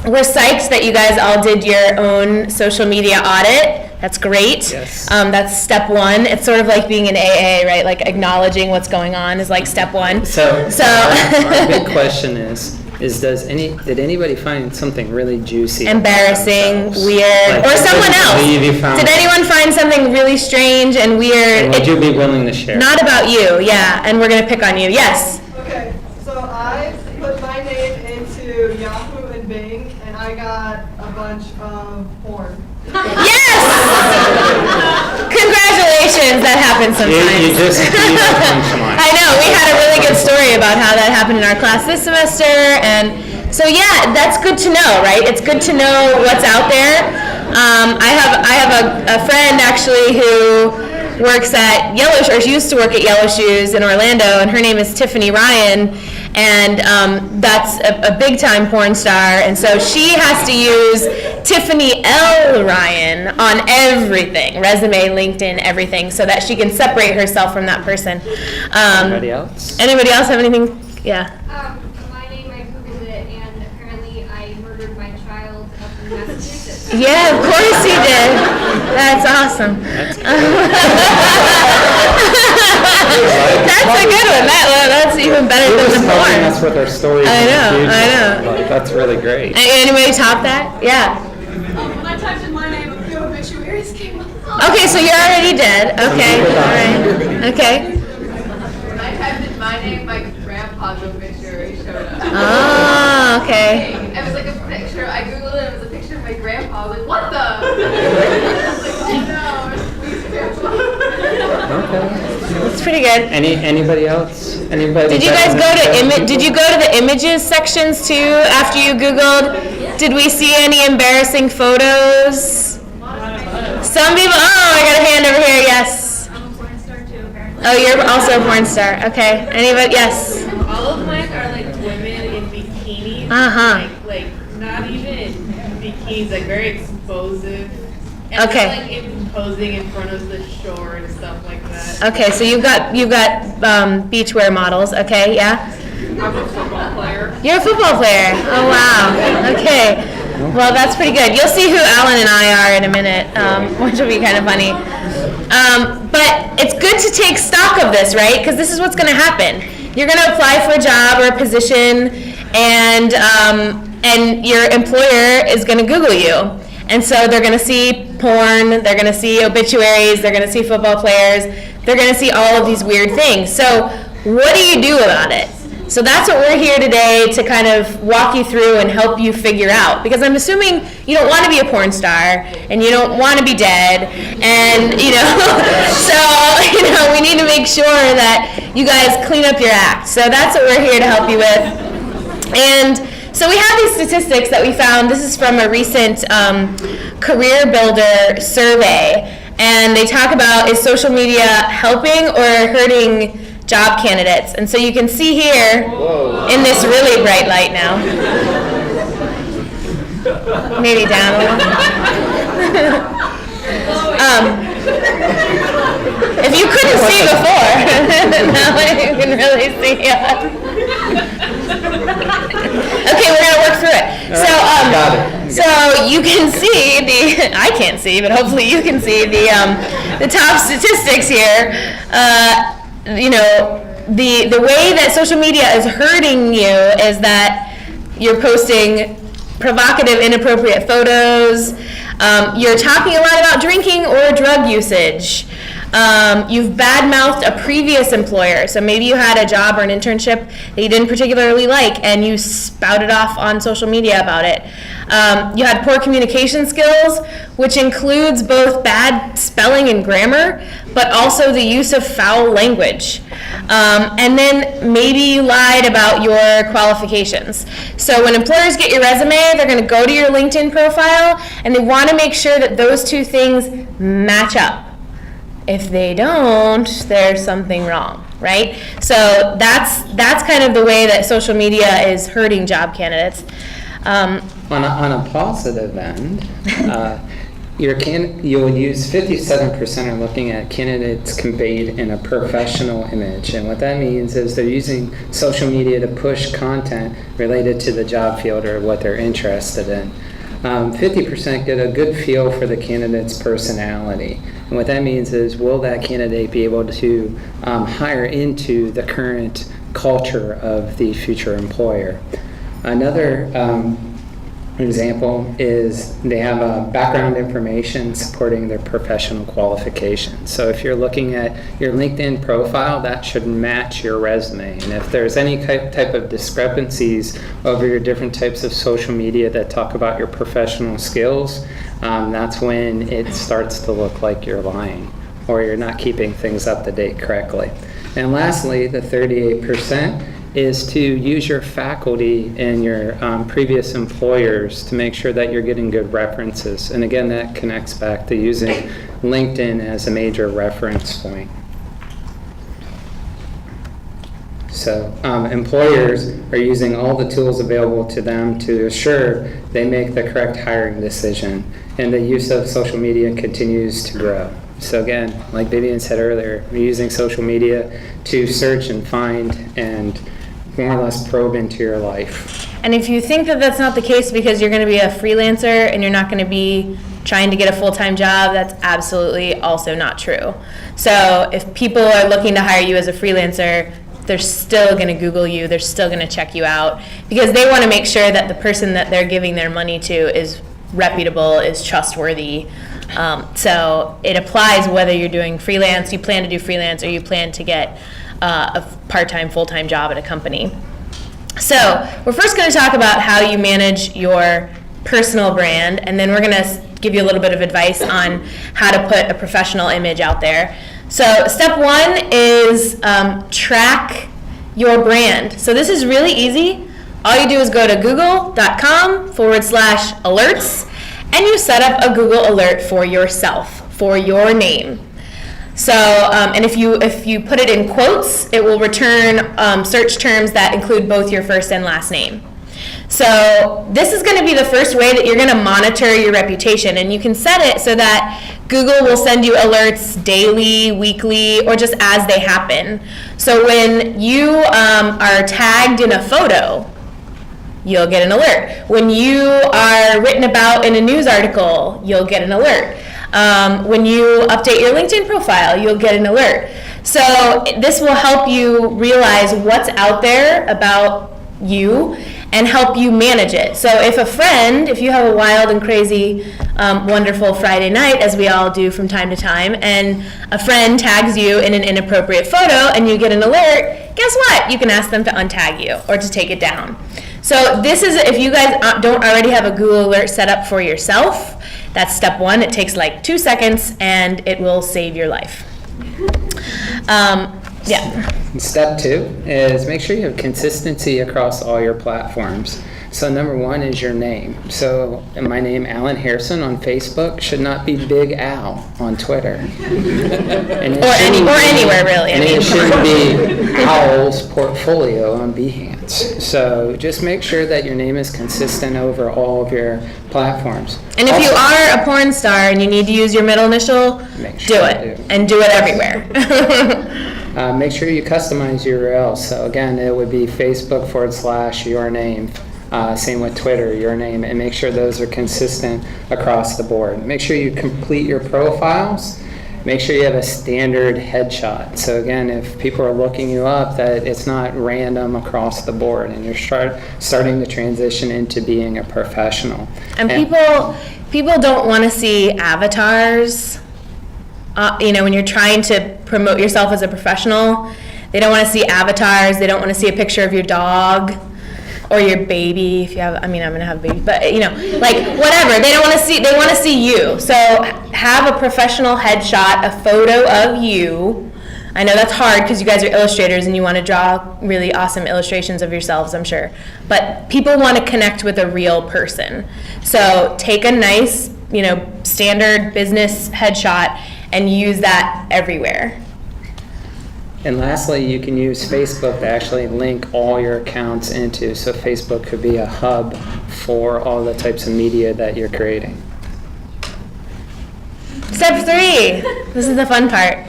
we're psyched that you guys all did your own social media audit. That's great. Yes. That's step one. It's sort of like being an AA, right? Like acknowledging what's going on is like step one. So our big question is did anybody find something really juicy? Embarrassing, about weird, like, or someone else? you found Did anyone find something really strange and weird? And would you be willing to share? Not about you, yeah, and we're gonna pick on you, yes. Okay, so I put my name into Yahoo and Bing, and I got a bunch of porn. Yes! Congratulations, that happens sometimes. You just come to mind. I know, we had a really good story about how that happened in our class this semester, and so yeah, that's good to know, right? It's good to know what's out there. I have a friend actually who works at Yellow Shoes, or she used to work at Yellow Shoes in Orlando, and her name is Tiffany Ryan, and that's a big-time porn star, and so she has to use Tiffany L. Ryan on everything, resume, LinkedIn, everything, so that she can separate herself from that person. Anybody else? Anybody else have anything? Yeah. My name, I Googled it, and apparently I murdered my child up in Massachusetts. Yeah, of course you did. That's awesome. That's a good one. That's even better than the Helping us porn. with our stories. I in the know, future. I know. Like, that's really great. Anybody top that? Yeah. When I typed in my name, a few obituaries came up. Okay, so you're already dead. Okay, all right. Okay. When I typed in my name, my grandpa's obituary showed up. Oh, okay. It was like a picture. I googled it. It was a picture of my grandpa. I was like, what the? I was like, oh no, it's please grandpa. That's pretty good. Anybody else? Anybody? Did you guys go to Did you go to the images sections too after you Googled? Did we see any embarrassing photos? Some people. Oh, I got a hand over here. Yes. I'm a porn star too, apparently. Oh, you're also a porn star. Okay. Anybody? Yes. All of mine are like women in bikinis. Uh-huh. Like not even bikinis, like very explosive. And Okay. they're, like posing in front of the shore and stuff like that. Okay. So you've got beachwear models. Okay. Yeah. I'm a football player. You're a football player. Oh wow. Okay. Well, that's pretty good. You'll see who Alan and I are in a minute, which will be kind of funny. But it's good to take stock of this, right? Because this is what's going to happen. You're going to apply for a job or a position, and your employer is going to Google you. And so they're going to see porn, they're going to see obituaries, they're going to see football players, they're going to see all of these weird things. So what do you do about it? So that's what we're here today to kind of walk you through and help you figure out. Because I'm assuming you don't want to be a porn star and you don't want to be dead, and so we need to make sure that you guys clean up your act. So that's what we're here to help you with. And so we have these statistics that we found. This is from a recent Career Builder survey, and they talk about, is social media helping or hurting job candidates? And so you can see here, in this really bright light now, maybe down a little. If you couldn't see before, now you can really see. Okay, we're gonna work through it. So you can see I can't see, but hopefully you can see the top statistics here. The way that social media is hurting you is that you're posting provocative, inappropriate photos. You're talking a lot about drinking or drug usage. You've badmouthed a previous employer. So maybe you had a job or an internship that you didn't particularly like, and you spouted off on social media about it. You had poor communication skills, which includes both bad spelling and grammar, but also the use of foul language. And then maybe you lied about your qualifications. So when employers get your resume, they're going to go to your LinkedIn profile, and they want to make sure that those two things match up. If they don't, there's something wrong, right? So that's kind of the way that social media is hurting job candidates. On a positive end, you'll use 57% are looking at candidates conveyed in a professional image. And what that means is they're using social media to push content related to the job field or what they're interested in. 50% get a good feel for the candidate's personality. And what that means is, will that candidate be able to hire into the current culture of the future employer? Another example is they have background information supporting their professional qualifications. So if you're looking at your LinkedIn profile, that should match your resume. And if there's any type of discrepancies over your different types of social media that talk about your professional skills, that's when it starts to look like you're lying or you're not keeping things up to date correctly. And lastly, the 38% is to use your faculty and your previous employers to make sure that you're getting good references. And again, that connects back to using LinkedIn as a major reference point. So employers are using all the tools available to them to assure they make the correct hiring decision, and the use of social media continues to grow. So again, like Vivian said earlier, we're using social media to search and find and more or less probe into your life. And if you think that that's not the case because you're going to be a freelancer and you're not going to be trying to get a full-time job, that's absolutely also not true. So if people are looking to hire you as a freelancer, they're still going to Google you, they're still going to check you out, because they want to make sure that the person that they're giving their money to is reputable, is trustworthy. So it applies whether you're doing freelance, you plan to do freelance, or you plan to get a part-time, full-time job at a company. So we're first going to talk about how you manage your personal brand, and then we're going to give you a little bit of advice on how to put a professional image out there. So step one is track your brand. So this is really easy. All you do is go to google.com/alerts, and you set up a Google alert for yourself, for your name. So, and if you put it in quotes, it will return search terms that include both your first and last name. So this is going to be the first way that you're going to monitor your reputation, and you can set it so that Google will send you alerts daily, weekly, or just as they happen. So when you are tagged in a photo, you'll get an alert. When you are written about in a news article, you'll get an alert. When you update your LinkedIn profile, you'll get an alert. So this will help you realize what's out there about you and help you manage it. So if you have a wild and crazy, wonderful Friday night, as we all do from time to time, and a friend tags you in an inappropriate photo and you get an alert, guess what? You can ask them to untag you or to take it down. So this is, if you guys don't already have a Google Alert set up for yourself, that's step one. It takes like 2 seconds and it will save your life. Yeah. Step 2 is make sure you have consistency across all your platforms. So number 1 is your name. So my name, Alan Harrison, on Facebook should not be Big Al on Twitter. Or anywhere really. And it shouldn't be Owl's Portfolio on Behance. So just make sure that your name is consistent over all of your platforms. And if you are a porn star and you need to use your middle initial, Make sure do you it. do. And do it everywhere. Make sure you customize URLs. So again, it would be Facebook/your name. Same with Twitter, your name, and make sure those are consistent across the board. Make sure you complete your profiles. Make sure you have a standard headshot. So again, if people are looking you up, that it's not random across the board, and you're starting to transition into being a professional. And people don't want to see avatars. When you're trying to promote yourself as a professional, they don't want to see avatars. They don't want to see a picture of your dog or your baby. If you have, I'm going to have a baby, but like whatever. They don't want to see. They want to see you. So have a professional headshot, a photo of you. I know that's hard because you guys are illustrators and you want to draw really awesome illustrations of yourselves, I'm sure. But people want to connect with a real person. So take a nice, standard business headshot and use that everywhere. And lastly, you can use Facebook to actually link all your accounts into, so Facebook could be a hub for all the types of media that you're creating. Step 3, this is the fun part.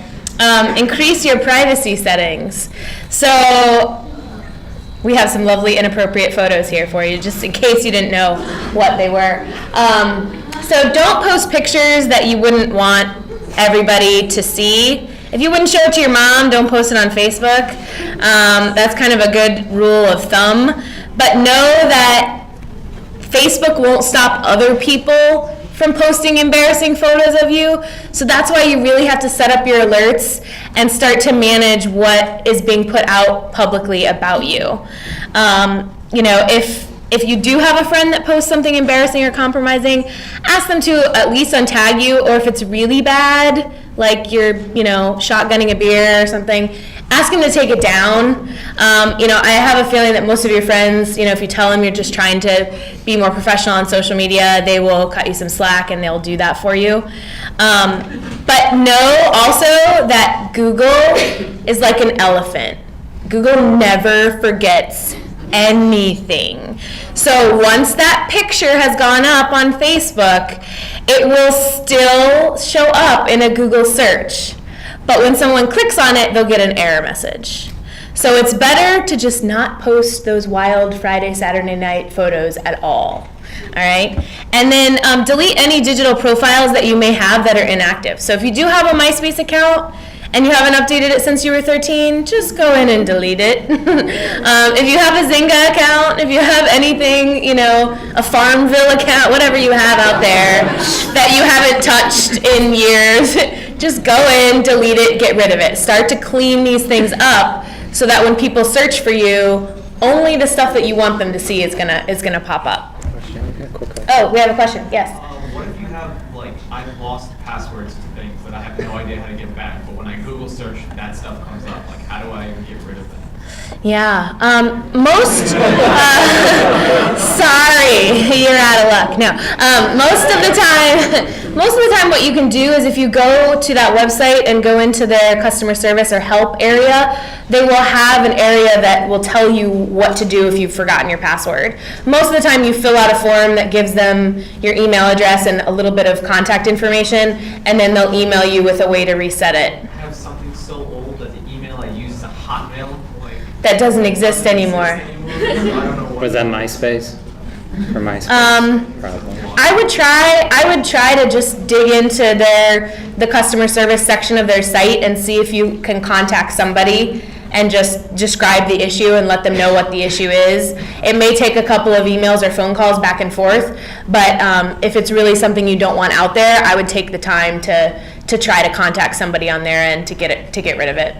Increase your privacy settings. So we have some lovely inappropriate photos here for you, just in case you didn't know what they were. So don't post pictures that you wouldn't want everybody to see. If you wouldn't show it to your mom, don't post it on Facebook. That's kind of a good rule of thumb. But know that Facebook won't stop other people from posting embarrassing photos of you. So that's why you really have to set up your alerts and start to manage what is being put out publicly about you. If you do have a friend that posts something embarrassing or compromising, ask them to at least untag you, or if it's really bad, like you're, shotgunning a beer or something, ask them to take it down. I have a feeling that most of your friends, if you tell them you're just trying to be more professional on social media, they will cut you some slack and they'll do that for you. But know also that Google is like an elephant. Google never forgets anything. So once that picture has gone up on Facebook, it will still show up in a Google search. But when someone clicks on it, they'll get an error message. So it's better to just not post those wild Friday, Saturday night photos at all. All right? And then delete any digital profiles that you may have that are inactive. So if you do have a MySpace account, and you haven't updated it since you were 13, just go in and delete it. If you have a Zynga account, if you have anything, a Farmville account, whatever you have out there that you haven't touched in years, just go in, delete it, get rid of it. Start to clean these things up so that when people search for you, only the stuff that you want them to see is gonna pop up. Oh, we have a question, yes. What if you have, I've lost passwords to things that I have no idea how to get back, but when I Google search, that stuff comes up. How do I get rid of that? Yeah, sorry, you're out of luck. No, most of the time what you can do is if you go to that website and go into their customer service or help area, they will have an area that will tell you what to do if you've forgotten your password. Most of the time you fill out a form that gives them your email address and a little bit of contact information, and then they'll email you with a way to reset it. I have something so old that the email I use is a Hotmail. That doesn't exist anymore. I don't know what. Was that MySpace? Or MySpace? Probably. I would try to just dig into the customer service section of their site and see if you can contact somebody and just describe the issue and let them know what the issue is. It may take a couple of emails or phone calls back and forth, but if it's really something you don't want out there, I would take the time to try to contact somebody on their end to get rid of it.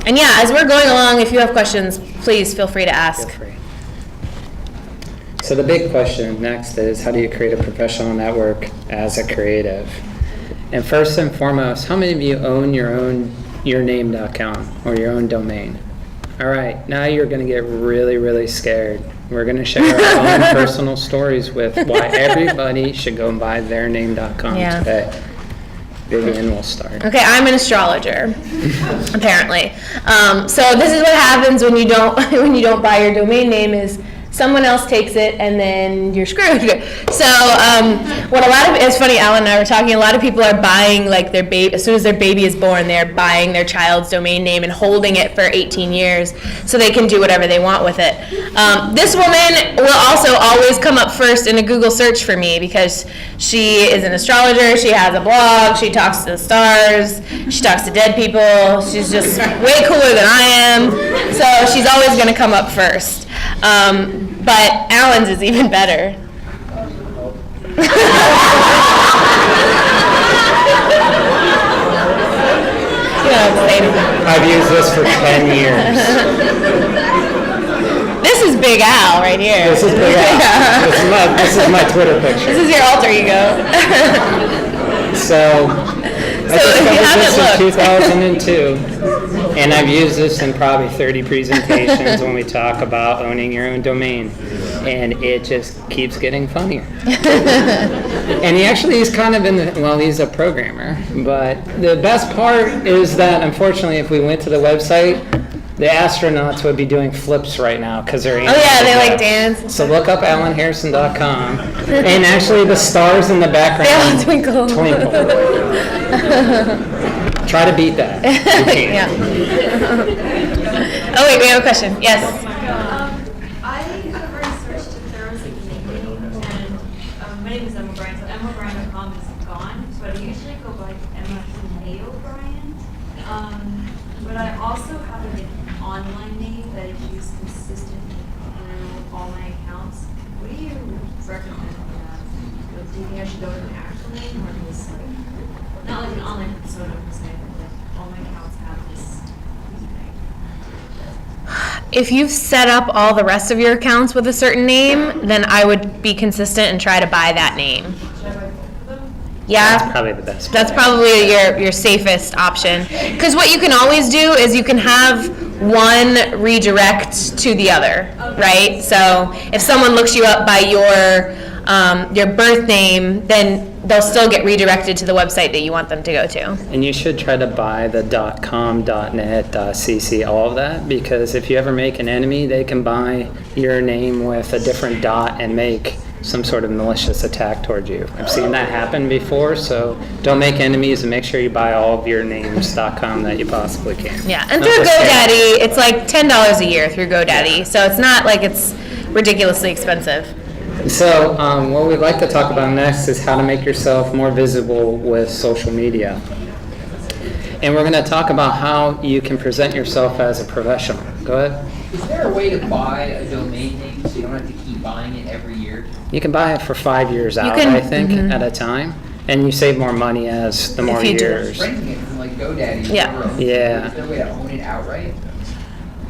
And yeah, as we're going along, if you have questions, please feel free to ask. Feel free. So the big question next is, how do you create a professional network as a creative? And first and foremost, how many of you own yourname.com or your own domain? All right, now you're going to get really, really scared. We're going to share our own personal stories with why everybody should go and buy theirname.com today. Vivian will start. Okay, I'm an astrologer, apparently. So this is what happens when you don't buy your domain name is someone else takes it and then you're screwed. So it's funny, Alan and I were talking, a lot of people are buying like their baby, as soon as their baby is born, they're buying their child's domain name and holding it for 18 years so they can do whatever they want with it. This woman will also always come up first in a Google search for me because she is an astrologer, she has a blog, she talks to the stars, she talks to dead people, she's just way cooler than I am, so she's always gonna come up first. But Alan's is even better. I've used this for 10 years. This is Big Al right here. This is Big Al. This is my Twitter picture. This is your alter ego. So I discovered this in 2002, and I've used this in probably 30 presentations when we talk about owning your own domain, and it just keeps getting funnier. And he's kind of he's a programmer, but the best part is that unfortunately if we went to the website, the astronauts would be doing flips right now because they're oh yeah, they like dance. So look up alanharrison.com, and actually the stars in the background they all twinkle. Try to beat that. You can't. Yeah. Oh wait, we have a question. Yes. I have researched if there was a name, and my name is Emma O'Brien, so EmmaO'Brien.com is gone, so I usually go by Emma A. O'Brien. But I also have an online name that I use consistently through all my accounts. What do you recommend for that? Do you think I should go with an actual name or just like, not like an online persona per se, but like all my accounts have this username? If you've set up all the rest of your accounts with a certain name, then I would be consistent and try to buy that name. Should I buy both of them? Yeah. That's probably the best. That's probably your safest option. Because what you can always do is you can have one redirect to the other, right? So if someone looks you up by your birth name, then they'll still get redirected to the website that you want them to go to. And you should try to buy the .com, .net, .cc, all of that, because if you ever make an enemy, they can buy your name with a different dot and make some sort of malicious attack towards you. I've seen that happen before, so don't make enemies and make sure you buy all of your names.com that you possibly can. Yeah, and Not through the scam. GoDaddy, it's like $10 a year through GoDaddy, so it's not like it's ridiculously expensive. So what we'd like to talk about next is how to make yourself more visible with social media. And we're going to talk about how you can present yourself as a professional. Go ahead. Is there a way to buy a domain name so you don't have to keep buying it every year? You can buy it for 5 years out, can- I think, at a time. And you save more money as the more you do. years. Renting it from like GoDaddy. Yeah. or wherever. Yeah. Is there a way to own it outright?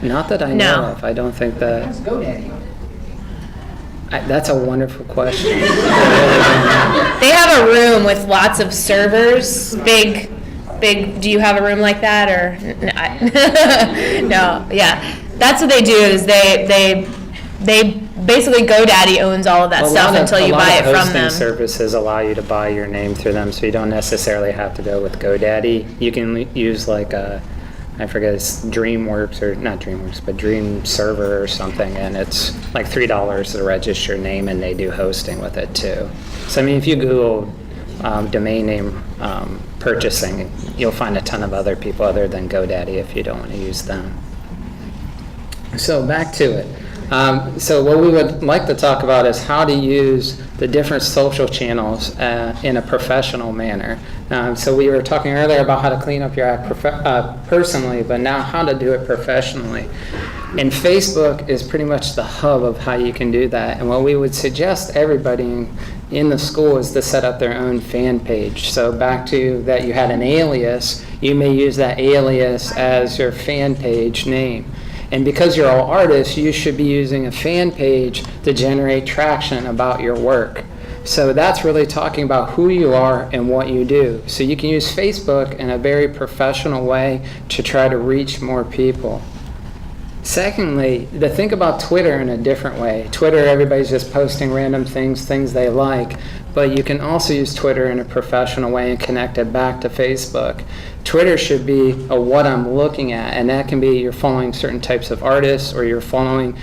Not that I No. know of. I don't think that. How's GoDaddy own it? That's a wonderful question. They have a room with lots of servers, big, do you have a room like that, or? No, yeah. That's what they do, is they basically, GoDaddy owns all of that stuff until you buy it from A lot of hosting them. services allow you to buy your name through them, so you don't necessarily have to go with GoDaddy. You can use like I forget, it's DreamWorks, or not DreamWorks, but Dream Server or something, and it's like $3 to register your name, and they do hosting with it too. So I mean, if you Google domain name purchasing, you'll find a ton of other people other than GoDaddy if you don't want to use them. So back to it. So what we would like to talk about is how to use the different social channels in a professional manner. So we were talking earlier about how to clean up your act personally, but now how to do it professionally. And Facebook is pretty much the hub of how you can do that. And what we would suggest everybody in the school is to set up their own fan page. So back to that, you had an alias, you may use that alias as your fan page name. And because you're all artists, you should be using a fan page to generate traction about your work. So that's really talking about who you are and what you do. So you can use Facebook in a very professional way to try to reach more people. Secondly, to think about Twitter in a different way. Twitter, everybody's just posting random things they like, but you can also use Twitter in a professional way and connect it back to Facebook. Twitter should be a what I'm looking at, and that can be you're following certain types of artists, or you're following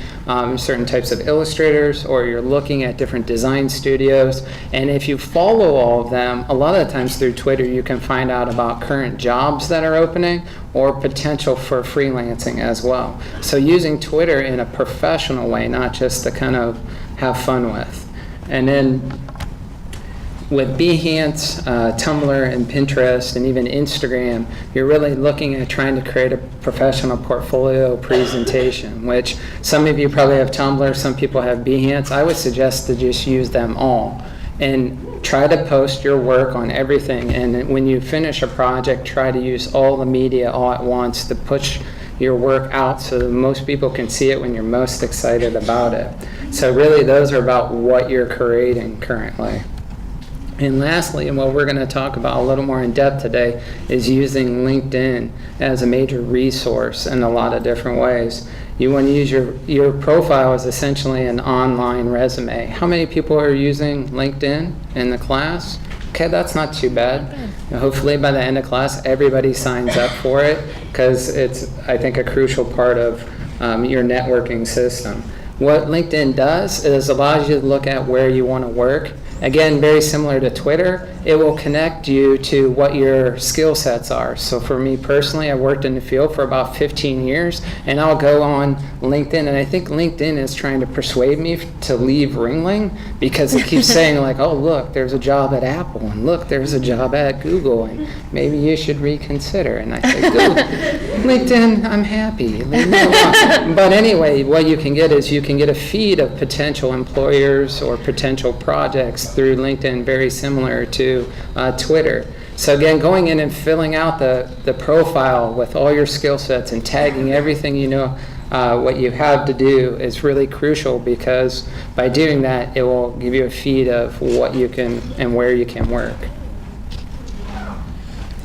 certain types of illustrators, or you're looking at different design studios. And if you follow all of them, a lot of the times through Twitter you can find out about current jobs that are opening or potential for freelancing as well. So using Twitter in a professional way, not just to kind of have fun with. And then with Behance, Tumblr, and Pinterest, and even Instagram, you're really looking at trying to create a professional portfolio presentation, which some of you probably have Tumblr, some people have Behance. I would suggest to just use them all and try to post your work on everything. And when you finish a project, try to use all the media all at once to push your work out so that most people can see it when you're most excited about it. So really, those are about what you're creating currently. And lastly, and what we're going to talk about a little more in depth today, is using LinkedIn as a major resource in a lot of different ways. You want to use your profile as essentially an online resume. How many people are using LinkedIn in the class? Okay, that's not too bad. And hopefully by the end of class, everybody signs up for it, because it's, I think, a crucial part of your networking system. What LinkedIn does is allows you to look at where you want to work. Again, very similar to Twitter, it will connect you to what your skill sets are. So for me personally, I worked in the field for about 15 years, and I'll go on LinkedIn, and I think LinkedIn is trying to persuade me to leave Ringling, because it keeps saying like, oh look, there's a job at Apple, and look, there's a job at Google, and maybe you should reconsider. And I say, LinkedIn, I'm happy, leave me alone. But anyway, what you can get is you can get a feed of potential employers or potential projects through LinkedIn, very similar to Twitter. So again, going in and filling out the profile with all your skill sets and tagging everything you know what you have to do is really crucial, because by doing that, it will give you a feed of what you can and where you can work.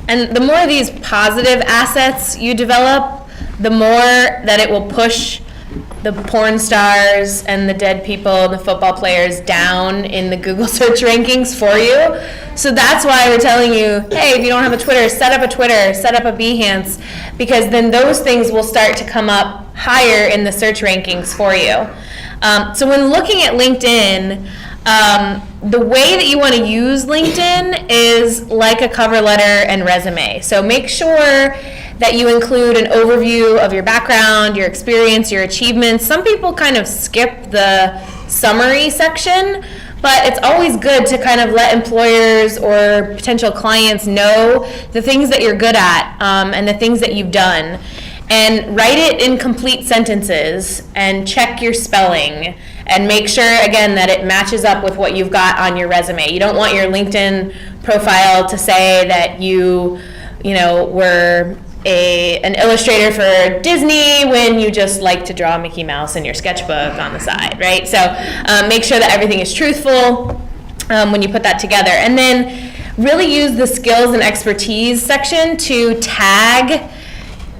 And the more of these positive assets you develop, the more that it will push the porn stars and the dead people and the football players down in the Google search rankings for you. So that's why we're telling you, hey, if you don't have a Twitter, set up a Twitter, set up a Behance, because then those things will start to come up higher in the search rankings for you. So when looking at LinkedIn, the way that you want to use LinkedIn is like a cover letter and resume. So make sure that you include an overview of your background, your experience, your achievements. Some people kind of skip the summary section, but it's always good to kind of let employers or potential clients know the things that you're good at and the things that you've done. And write it in complete sentences and check your spelling and make sure, again, that it matches up with what you've got on your resume. You don't want your LinkedIn profile to say that you were an illustrator for Disney when you just like to draw Mickey Mouse in your sketchbook on the side, right? So make sure that everything is truthful when you put that together. And then really use the skills and expertise section to tag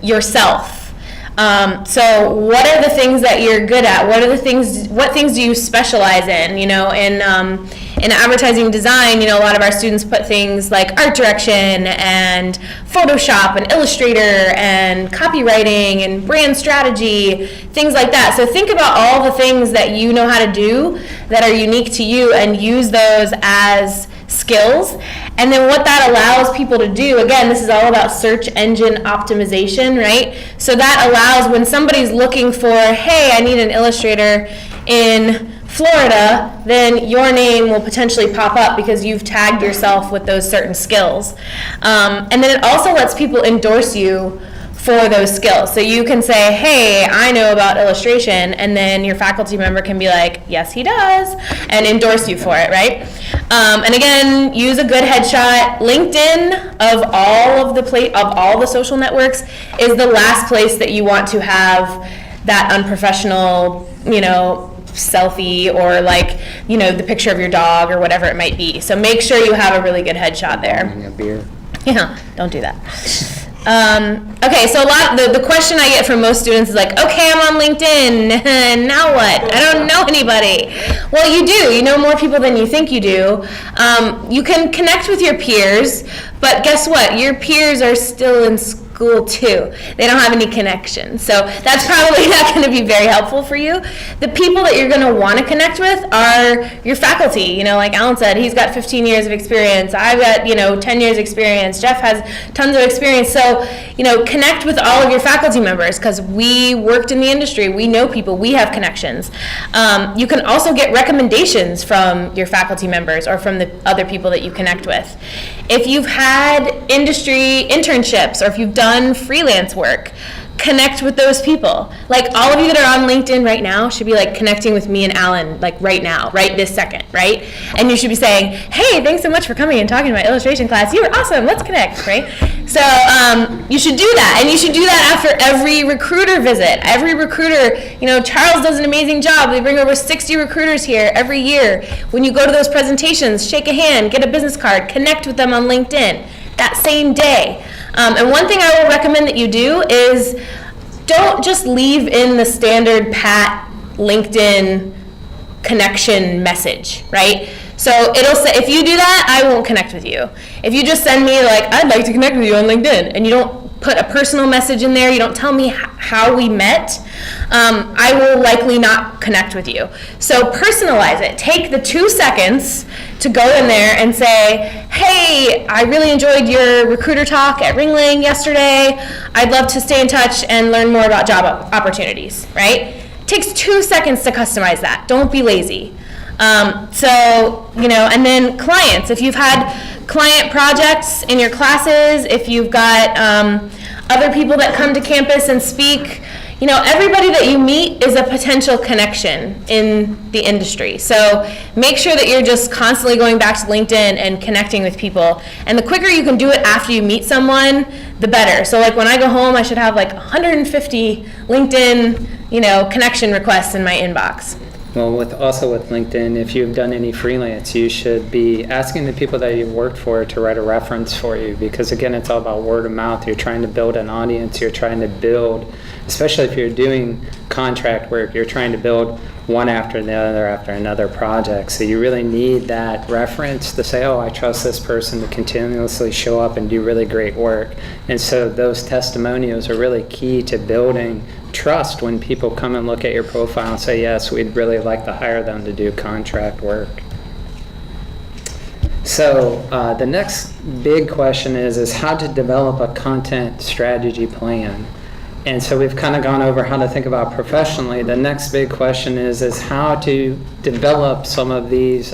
yourself. So what are the things that you're good at? What things do you specialize in? In advertising design, a lot of our students put things like art direction and Photoshop and Illustrator and copywriting and brand strategy, things like that. So think about all the things that you know how to do that are unique to you and use those as skills. And then what that allows people to do, again, this is all about search engine optimization, right? So that allows when somebody's looking for, hey, I need an illustrator in Florida, then your name will potentially pop up because you've tagged yourself with those certain skills. And then it also lets people endorse you for those skills. So you can say, hey, I know about illustration, and then your faculty member can be like, yes, he does, and endorse you for it, right? And again, use a good headshot. LinkedIn, of all the social networks, is the last place that you want to have that unprofessional, selfie or the picture of your dog or whatever it might be. So make sure you have a really good headshot there. Having a beer. Yeah, don't do that. Okay, so the question I get from most students is like, okay, I'm on LinkedIn, now what? I don't know anybody. Well, you do. You know more people than you think you do. You can connect with your peers, but guess what? Your peers are still in school too. They don't have any connections. So that's probably not going to be very helpful for you. The people that you're going to want to connect with are your faculty. Like Alan said, he's got 15 years of experience. I've got, 10 years experience. Jeff has tons of experience. So, connect with all of your faculty members because we worked in the industry. We know people. We have connections. You can also get recommendations from your faculty members or from the other people that you connect with. If you've had industry internships or if you've done freelance work, connect with those people. Like all of you that are on LinkedIn right now should be connecting with me and Alan right now, right this second, right? And you should be saying, hey, thanks so much for coming and talking to my illustration class. You were awesome, let's connect, right? So you should do that, and you should do that after every recruiter visit. Every recruiter, Charles does an amazing job. They bring over 60 recruiters here every year. When you go to those presentations, shake a hand, get a business card, connect with them on LinkedIn that same day. And one thing I will recommend that you do is don't just leave in the standard pat LinkedIn connection message, right? So it'll say, if you do that, I won't connect with you. If you just send me I'd like to connect with you on LinkedIn, and you don't put a personal message in there, you don't tell me how we met, I will likely not connect with you. So personalize it. Take the 2 seconds to go in there and say, hey, I really enjoyed your recruiter talk at Ringling yesterday. I'd love to stay in touch and learn more about job opportunities, right? It takes 2 seconds to customize that. Don't be lazy. And then clients, if you've had client projects in your classes, if you've got other people that come to campus and speak, everybody that you meet is a potential connection in the industry. So make sure that you're just constantly going back to LinkedIn and connecting with people. And the quicker you can do it after you meet someone, the better. So when I go home, I should have 150 LinkedIn, connection requests in my inbox. Well, with LinkedIn, if you've done any freelance, you should be asking the people that you've worked for to write a reference for you, because again, it's all about word of mouth. You're trying to build an audience. You're trying to build, especially if you're doing contract work, you're trying to build one after another project. So you really need that reference to say, oh, I trust this person to continuously show up and do really great work. And so those testimonials are really key to building trust when people come and look at your profile and say, yes, we'd really like to hire them to do contract work. So the next big question is how to develop a content strategy plan. And so we've kind of gone over how to think about professionally. The next big question is how to develop some of these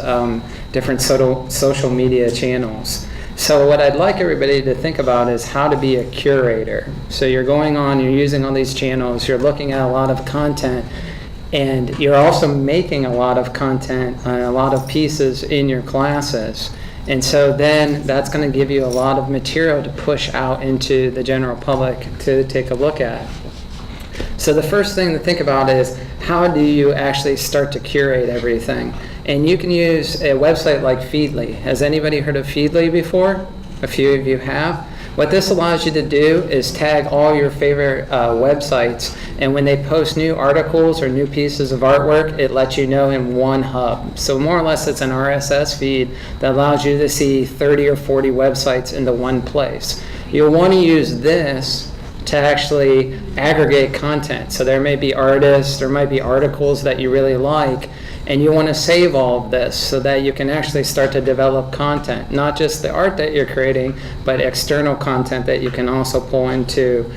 different social media channels. So what I'd like everybody to think about is how to be a curator. So you're going on, you're using all these channels, you're looking at a lot of content, and you're also making a lot of content, a lot of pieces in your classes. And so then that's going to give you a lot of material to push out into the general public to take a look at. So the first thing to think about is how do you actually start to curate everything? And you can use a website like Feedly. Has anybody heard of Feedly before? A few of you have. What this allows you to do is tag all your favorite websites, and when they post new articles or new pieces of artwork, it lets you know in one hub. So more or less it's an RSS feed that allows you to see 30 or 40 websites into one place. You'll want to use this to actually aggregate content. So there may be artists, there might be articles that you really like, and you want to save all of this so that you can actually start to develop content, not just the art that you're creating, but external content that you can also pull into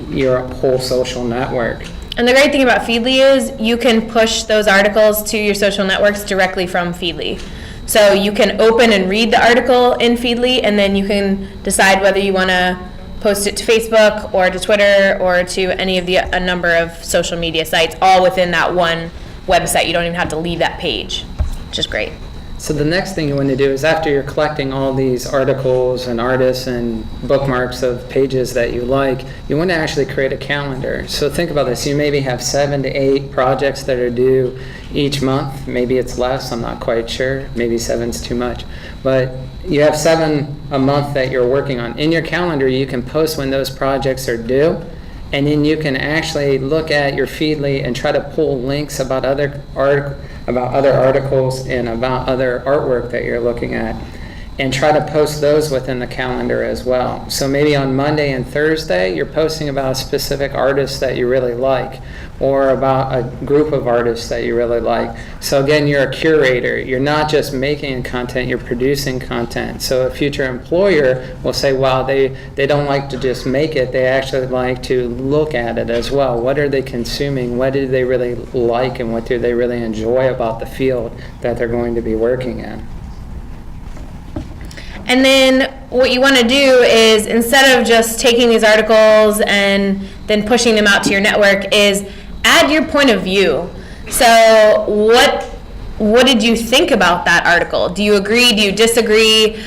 your whole social network. And the great thing about Feedly is you can push those articles to your social networks directly from Feedly. So you can open and read the article in Feedly, and then you can decide whether you want to post it to Facebook or to Twitter or to any of a number of social media sites, all within that one website. You don't even have to leave that page, which is great. So the next thing you want to do is, after you're collecting all these articles and artists and bookmarks of pages that you like, you want to actually create a calendar. So think about this. You maybe have 7 to 8 projects that are due each month. Maybe it's less, I'm not quite sure. Maybe 7's too much. But you have 7 a month that you're working on. In your calendar, you can post when those projects are due, and then you can actually look at your Feedly and try to pull links about other articles and about other artwork that you're looking at, and try to post those within the calendar as well. So maybe on Monday and Thursday, you're posting about a specific artist that you really like, or about a group of artists that you really like. So again, you're a curator. You're not just making content, you're producing content. So a future employer will say, wow, they don't like to just make it, they actually like to look at it as well. What are they consuming? What do they really like, and what do they really enjoy about the field that they're going to be working in? And then what you want to do is, instead of just taking these articles and then pushing them out to your network, is add your point of view. So what did you think about that article? Do you agree? Do you disagree?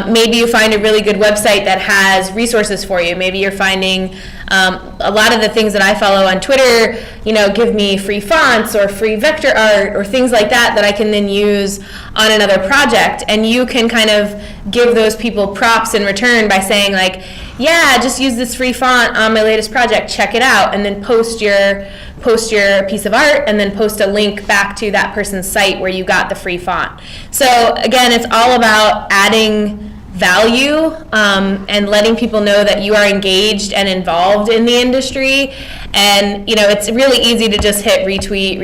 Maybe you find a really good website that has resources for you. Maybe you're finding a lot of the things that I follow on Twitter, give me free fonts or free vector art or things like that I can then use on another project. And you can kind of give those people props in return by saying, like, yeah, just use this free font on my latest project, check it out, and then post your piece of art, and then post a link back to that person's site where you got the free font. So again, it's all about adding value and letting people know that you are engaged and involved in the industry. And it's really easy to just hit retweet,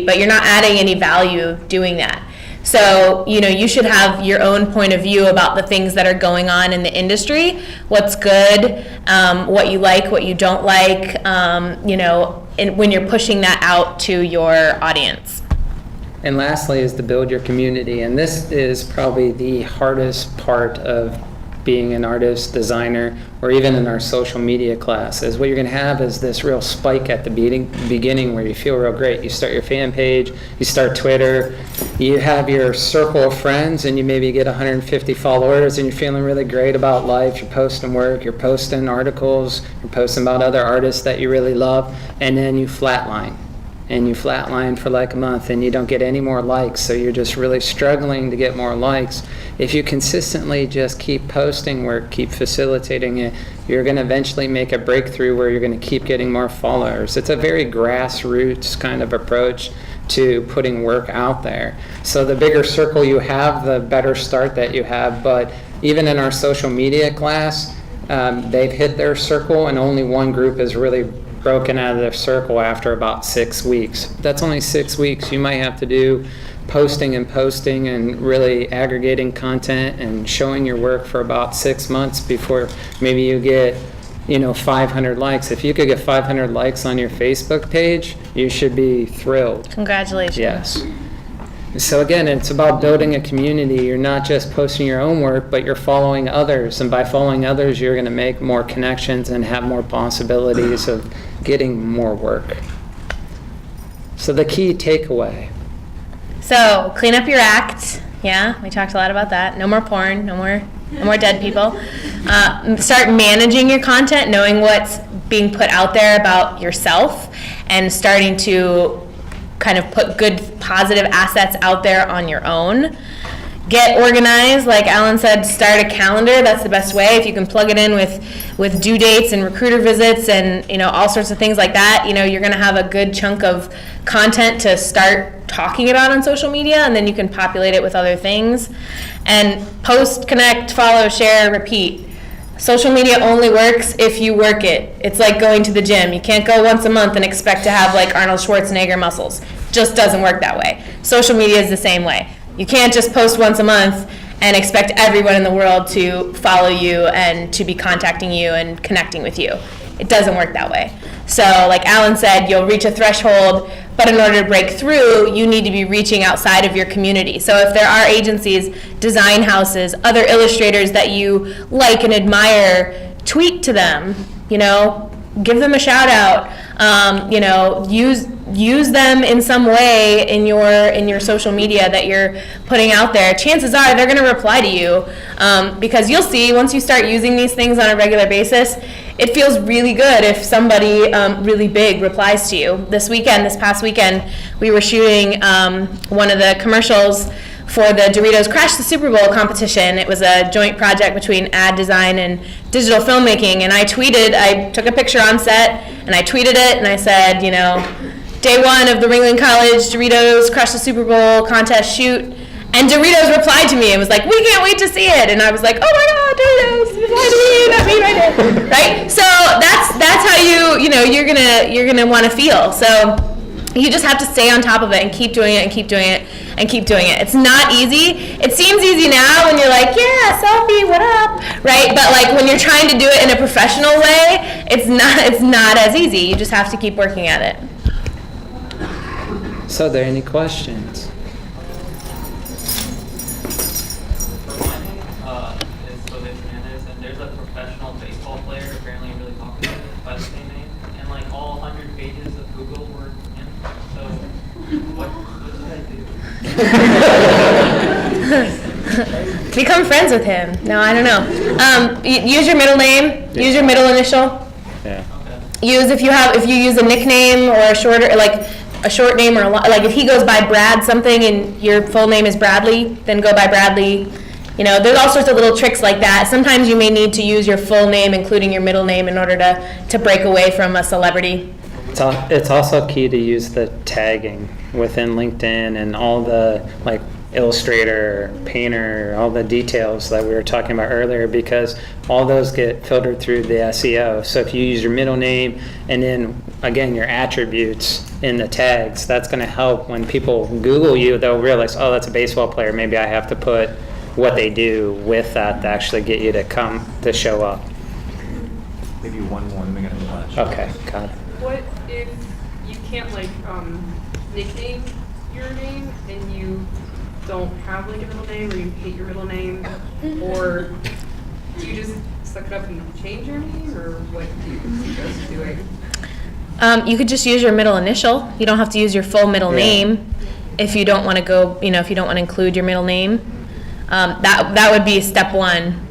but you're not adding any value doing that. So, you should have your own point of view about the things that are going on in the industry, what's good, what you like, what you don't like, and when you're pushing that out to your audience. And lastly is to build your community. And this is probably the hardest part of being an artist, designer, or even in our social media class, is what you're going to have is this real spike at the beginning where you feel real great. You start your fan page, you start Twitter, you have your circle of friends, and you maybe get 150 followers, and you're feeling really great about life. You're posting work, you're posting articles, you're posting about other artists that you really love, and then you flatline. And you flatline for like a month and you don't get any more likes, so you're just really struggling to get more likes. If you consistently just keep posting work, keep facilitating it, you're going to eventually make a breakthrough where you're going to keep getting more followers. It's a very grassroots kind of approach to putting work out there. So the bigger circle you have, the better start that you have. But even in our social media class, they've hit their circle and only one group is really broken out of their circle after about 6 weeks. That's only 6 weeks. You might have to do posting and really aggregating content and showing your work for about 6 months before maybe you get 500 likes. If you could get 500 likes on your Facebook page, you should be thrilled. Congratulations. Yes. So again, it's about building a community. You're not just posting your own work, but you're following others. And by following others, you're going to make more connections and have more possibilities of getting more work. So the key takeaway. So clean up your act. Yeah, we talked a lot about that. No more porn, no more dead people. Start managing your content, knowing what's being put out there about yourself, and starting to kind of put good, positive assets out there on your own. Get organized, like Alan said, start a calendar. That's the best way. If you can plug it in with due dates and recruiter visits and all sorts of things like that, you're going to have a good chunk of content to start talking about on social media, and then you can populate it with other things. And post, connect, follow, share, repeat. Social media only works if you work it. It's like going to the gym. You can't go once a month and expect to have like Arnold Schwarzenegger muscles. It just doesn't work that way. Social media is the same way. You can't just post once a month and expect everyone in the world to follow you and to be contacting you and connecting with you. It doesn't work that way. So like Alan said, you'll reach a threshold, but in order to break through, you need to be reaching outside of your community. So if there are agencies, design houses, other illustrators that you like and admire, tweet to them, you know, give them a shout out, you know, use them in some way in your social media that you're putting out there. Chances are they're going to reply to you, because you'll see once you start using these things on a regular basis, it feels really good if somebody really big replies to you. This past weekend, we were shooting one of the commercials for the Doritos Crash the Super Bowl competition. It was a joint project between ad design and digital filmmaking, and I took a picture on set, and I tweeted it, and I said, you know, day one of the Ringling College Doritos Crash the Super Bowl contest shoot, and Doritos replied to me and was like, we can't wait to see it, and I was like, oh my God, Doritos, reply to me, not me right now, right? So that's how you're gonna want to feel. So you just have to stay on top of it and keep doing it and keep doing it and keep doing it. It's not easy. It seems easy now when you're like, yeah, selfie, what up, right? But like when you're trying to do it in a professional way, it's not as easy. You just have to keep working at it. So are there any questions? There's a professional baseball player, apparently really popular by the same name, and like all 100 pages of Google were him. So what should I do? Become friends with him. No, I don't know. Use your middle name. Use your middle initial. Yeah. Use if you use a nickname or a short name or like if he goes by Brad something and your full name is Bradley, then go by Bradley. You know, there's all sorts of little tricks like that. Sometimes you may need to use your full name, including your middle name, in order to break away from a celebrity. It's also key to use the tagging within LinkedIn and all the like Illustrator, Painter, all the details that we were talking about earlier, because all those get filtered through the SEO. So if you use your middle name and then again your attributes in the tags, that's going to help when people Google you. They'll realize, oh, that's a baseball player. Maybe I have to put what they do with that to actually get you to show up. Maybe one more, then we gotta flash. Okay, got it. What if you can't like nickname your name and you don't have like a middle name, or you hate your middle name, or do you just suck it up and change your name, or what do you suggest doing? You could just use your middle initial. You don't have to use your full middle name if you don't want to go. You know, if you don't want to include your middle name, that would be step one.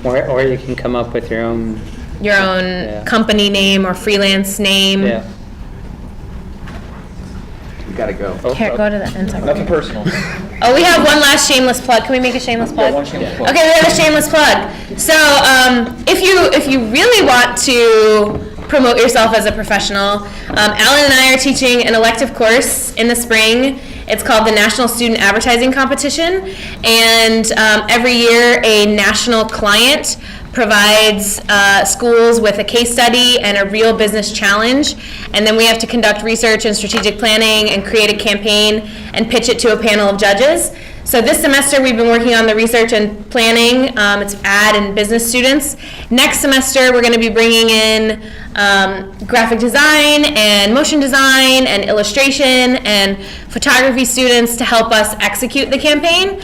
Or you can come up with your own Company name or freelance name. Yeah. We gotta go. Here, go to the end. Nothing personal. Oh, we have one last shameless plug. Can we make a shameless plug? Yeah, one shameless plug. Okay, we have a shameless plug. So, if you really want to promote yourself as a professional, Alan and I are teaching an elective course in the spring. It's called the National Student Advertising Competition, and every year a national client provides schools with a case study and a real business challenge, and then we have to conduct research and strategic planning and create a campaign and pitch it to a panel of judges. So this semester we've been working on the research and planning. It's ad and business students. Next semester we're going to be bringing in graphic design and motion design and illustration and photography students to help us execute the campaign.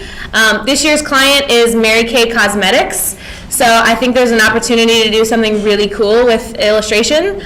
This year's client is Mary Kay Cosmetics. So I think there's an opportunity to do something really cool with illustration.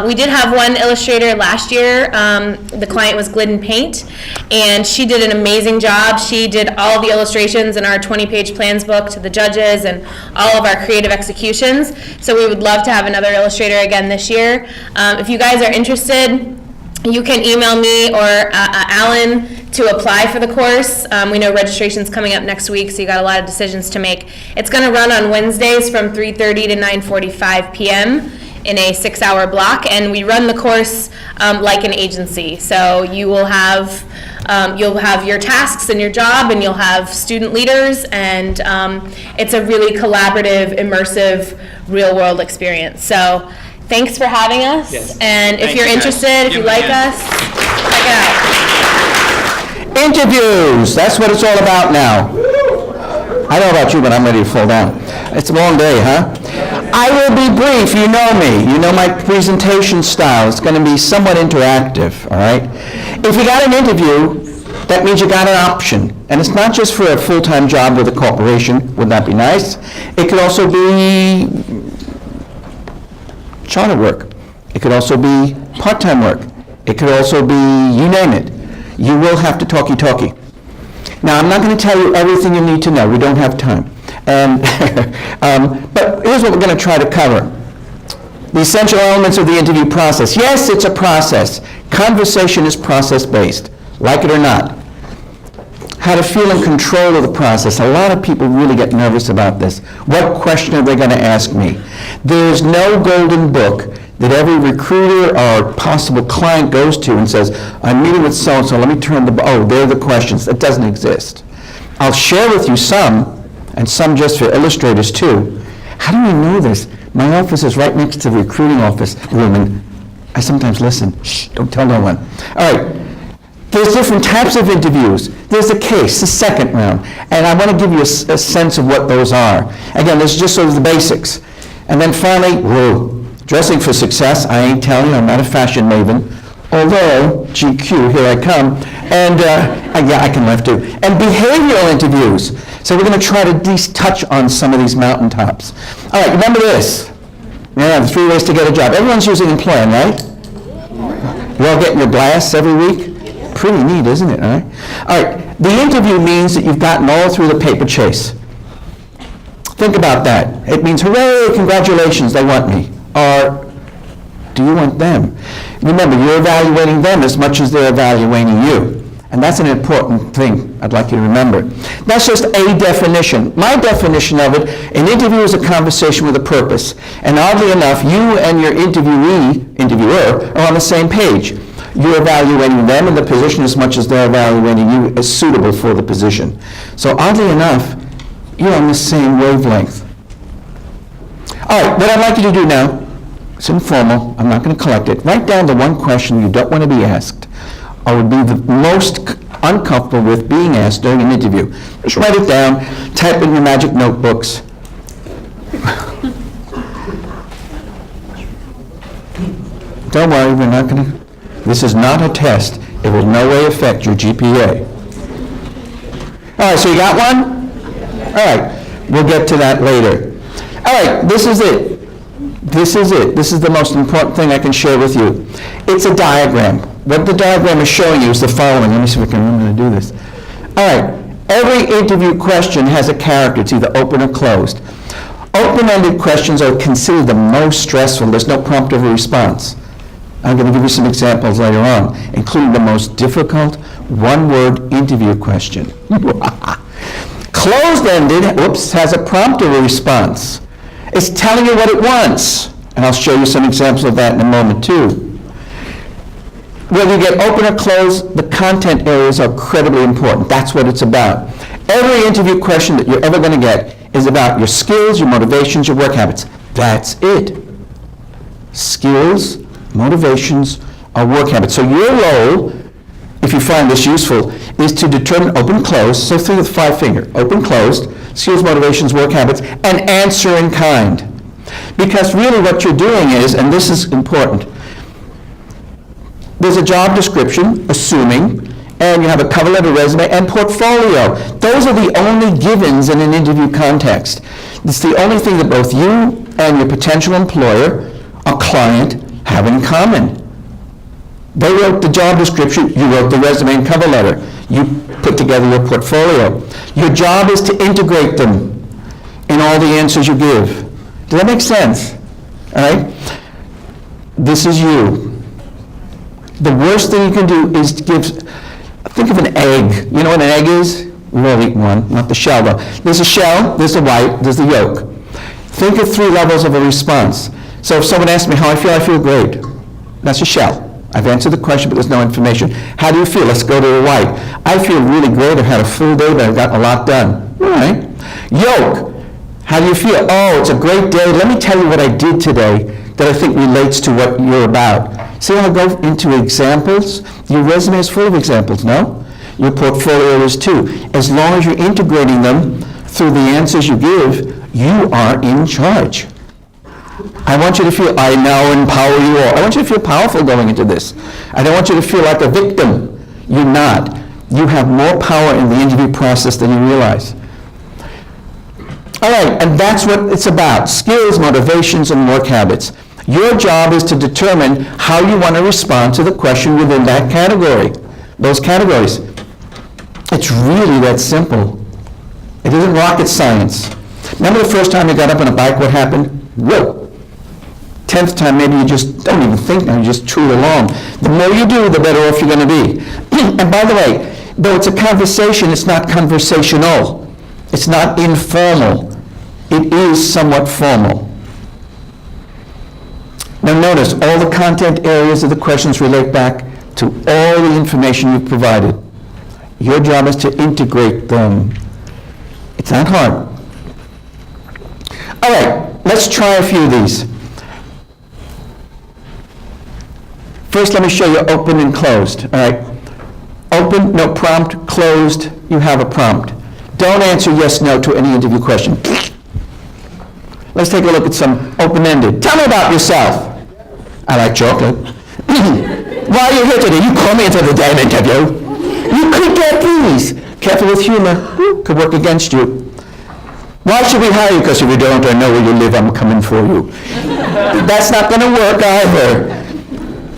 We did have one illustrator last year. The client was Glidden Paint, and she did an amazing job. She did all the illustrations in our 20-page plans book to the judges and all of our creative executions. So we would love to have another illustrator again this year. If you guys are interested, you can email me or Alan to apply for the course. We know registration's coming up next week, so you got a lot of decisions to make. It's going to run on Wednesdays from 3:30 to 9:45 p.m. in a 6-hour block, and we run the course like an agency. So you'll have your tasks and your job, and you'll have student leaders, and it's a really collaborative, immersive, real-world experience. So thanks for having us, and if you're interested, if you like us, check it out. Interviews, that's what it's all about now. I don't know about you, but I'm ready to fall down. It's a long day, huh? I will be brief, you know me, you know my presentation style, it's going to be somewhat interactive, all right? If you got an interview, that means you got an option, and it's not just for a full-time job with a corporation, wouldn't that be nice? It could also be charter work, it could also be part-time work, it could also be, you name it. You will have to talkie-talkie. Now, I'm not going to tell you everything you need to know, we don't have time. But here's what we're going to try to cover. The essential elements of the interview process. Yes, it's a process. Conversation is process-based, like it or not. How to feel in control of the process. A lot of people really get nervous about this. What question are they going to ask me? There's no golden book that every recruiter or possible client goes to and says, I'm meeting with so-and-so, let me turn they're the questions. That doesn't exist. I'll share with you some, and some just for illustrators too. How do we know this? My office is right next to the recruiting office room, and I sometimes listen. Shh, don't tell no one. All right, there's different types of interviews. There's a case, the second round, and I want to give you a sense of what those are. Again, this is just sort of the basics. And then finally, dressing for success. I ain't telling you, I'm not a fashion maven. Although, GQ, here I come, and yeah, I can laugh too. And behavioral interviews. So we're going to try to at least touch on some of these mountaintops. All right, remember this. Yeah, the 3 ways to get a job. Everyone's using Employing, right? You all getting your blasts every week? Pretty neat, isn't it? All right, the interview means that you've gotten all through the paper chase. Think about that. It means, hooray, congratulations, they want me. Or, do you want them? Remember, you're evaluating them as much as they're evaluating you. And that's an important thing I'd like you to remember. That's just a definition. My definition of it, an interview is a conversation with a purpose. And oddly enough, you and your interviewer are on the same page. You're evaluating them in the position as much as they're evaluating you as suitable for the position. So oddly enough, you're on the same wavelength. All right, what I'd like you to do now, it's informal, I'm not going to collect it. Write down the one question you don't want to be asked, or would be the most uncomfortable with being asked during an interview. Just write it down, type it in your magic notebooks. Don't worry, we're not going to, this is not a test. It will in no way affect your GPA. All right, so you got one? All right, we'll get to that later. All right, this is it. This is it. This is the most important thing I can share with you. It's a diagram. What the diagram is showing you is the following. Let me see if I can remember to do this. All right, every interview question has a character. It's either open or closed. Open-ended questions are considered the most stressful. There's no prompt of a response. I'm going to give you some examples later on, including the most difficult one-word interview question. Closed-ended, has a prompt of a response. It's telling you what it wants. And I'll show you some examples of that in a moment too. Whether you get open or closed, the content areas are incredibly important. That's what it's about. Every interview question that you're ever going to get is about your skills, your motivations, your work habits. That's it. Skills, motivations, or work habits. So your role, if you find this useful, is to determine open, closed, so through the 5-finger, open, closed, skills, motivations, work habits, and answer in kind. Because really what you're doing is, and this is important, there's a job description, assuming, and you have a cover letter, resume, and portfolio. Those are the only givens in an interview context. It's the only thing that both you and your potential employer or client have in common. They wrote the job description, you wrote the resume and cover letter. You put together your portfolio. Your job is to integrate them in all the answers you give. Does that make sense? All right? This is you. The worst thing you can do is think of an egg. You know what an egg is? We've all eaten one, not the shell though. There's a shell, there's the white, there's the yolk. Think of 3 levels of a response. So if someone asks me how I feel great. That's a shell. I've answered the question, but there's no information. How do you feel? Let's go to the white. I feel really great. I've had a full day, but I've gotten a lot done. All right. Yolk. How do you feel? Oh, it's a great day. Let me tell you what I did today that I think relates to what you're about. See how I go into examples? Your resume is full of examples, no? Your portfolio is too. As long as you're integrating them through the answers you give, you are in charge. I want you to feel, I now empower you all. I want you to feel powerful going into this. I don't want you to feel like a victim. You're not. You have more power in the interview process than you realize. All right, and that's what it's about, skills, motivations, and work habits. Your job is to determine how you want to respond to the question within that category, those categories. It's really that simple. It isn't rocket science. Remember the first time you got up on a bike, what happened? Whoa. 10th time, maybe you just don't even think now, you just tool along. The more you do, the better off you're going to be. And by the way, though it's a conversation, it's not conversational. It's not informal. It is somewhat formal. Now notice, all the content areas of the questions relate back to all the information you've provided. Your job is to integrate them. It's not hard. All right, let's try a few of these. First, let me show you open and closed. All right. Open, no prompt. Closed, you have a prompt. Don't answer yes, no to any interview question. Let's take a look at some open-ended. Tell me about yourself. I like chocolate. Why are you here today? You called me into the damn interview. You could get these. Careful with humor. Could work against you. Why should we hire you? Because if you don't, I know where you live, I'm coming for you. That's not going to work either.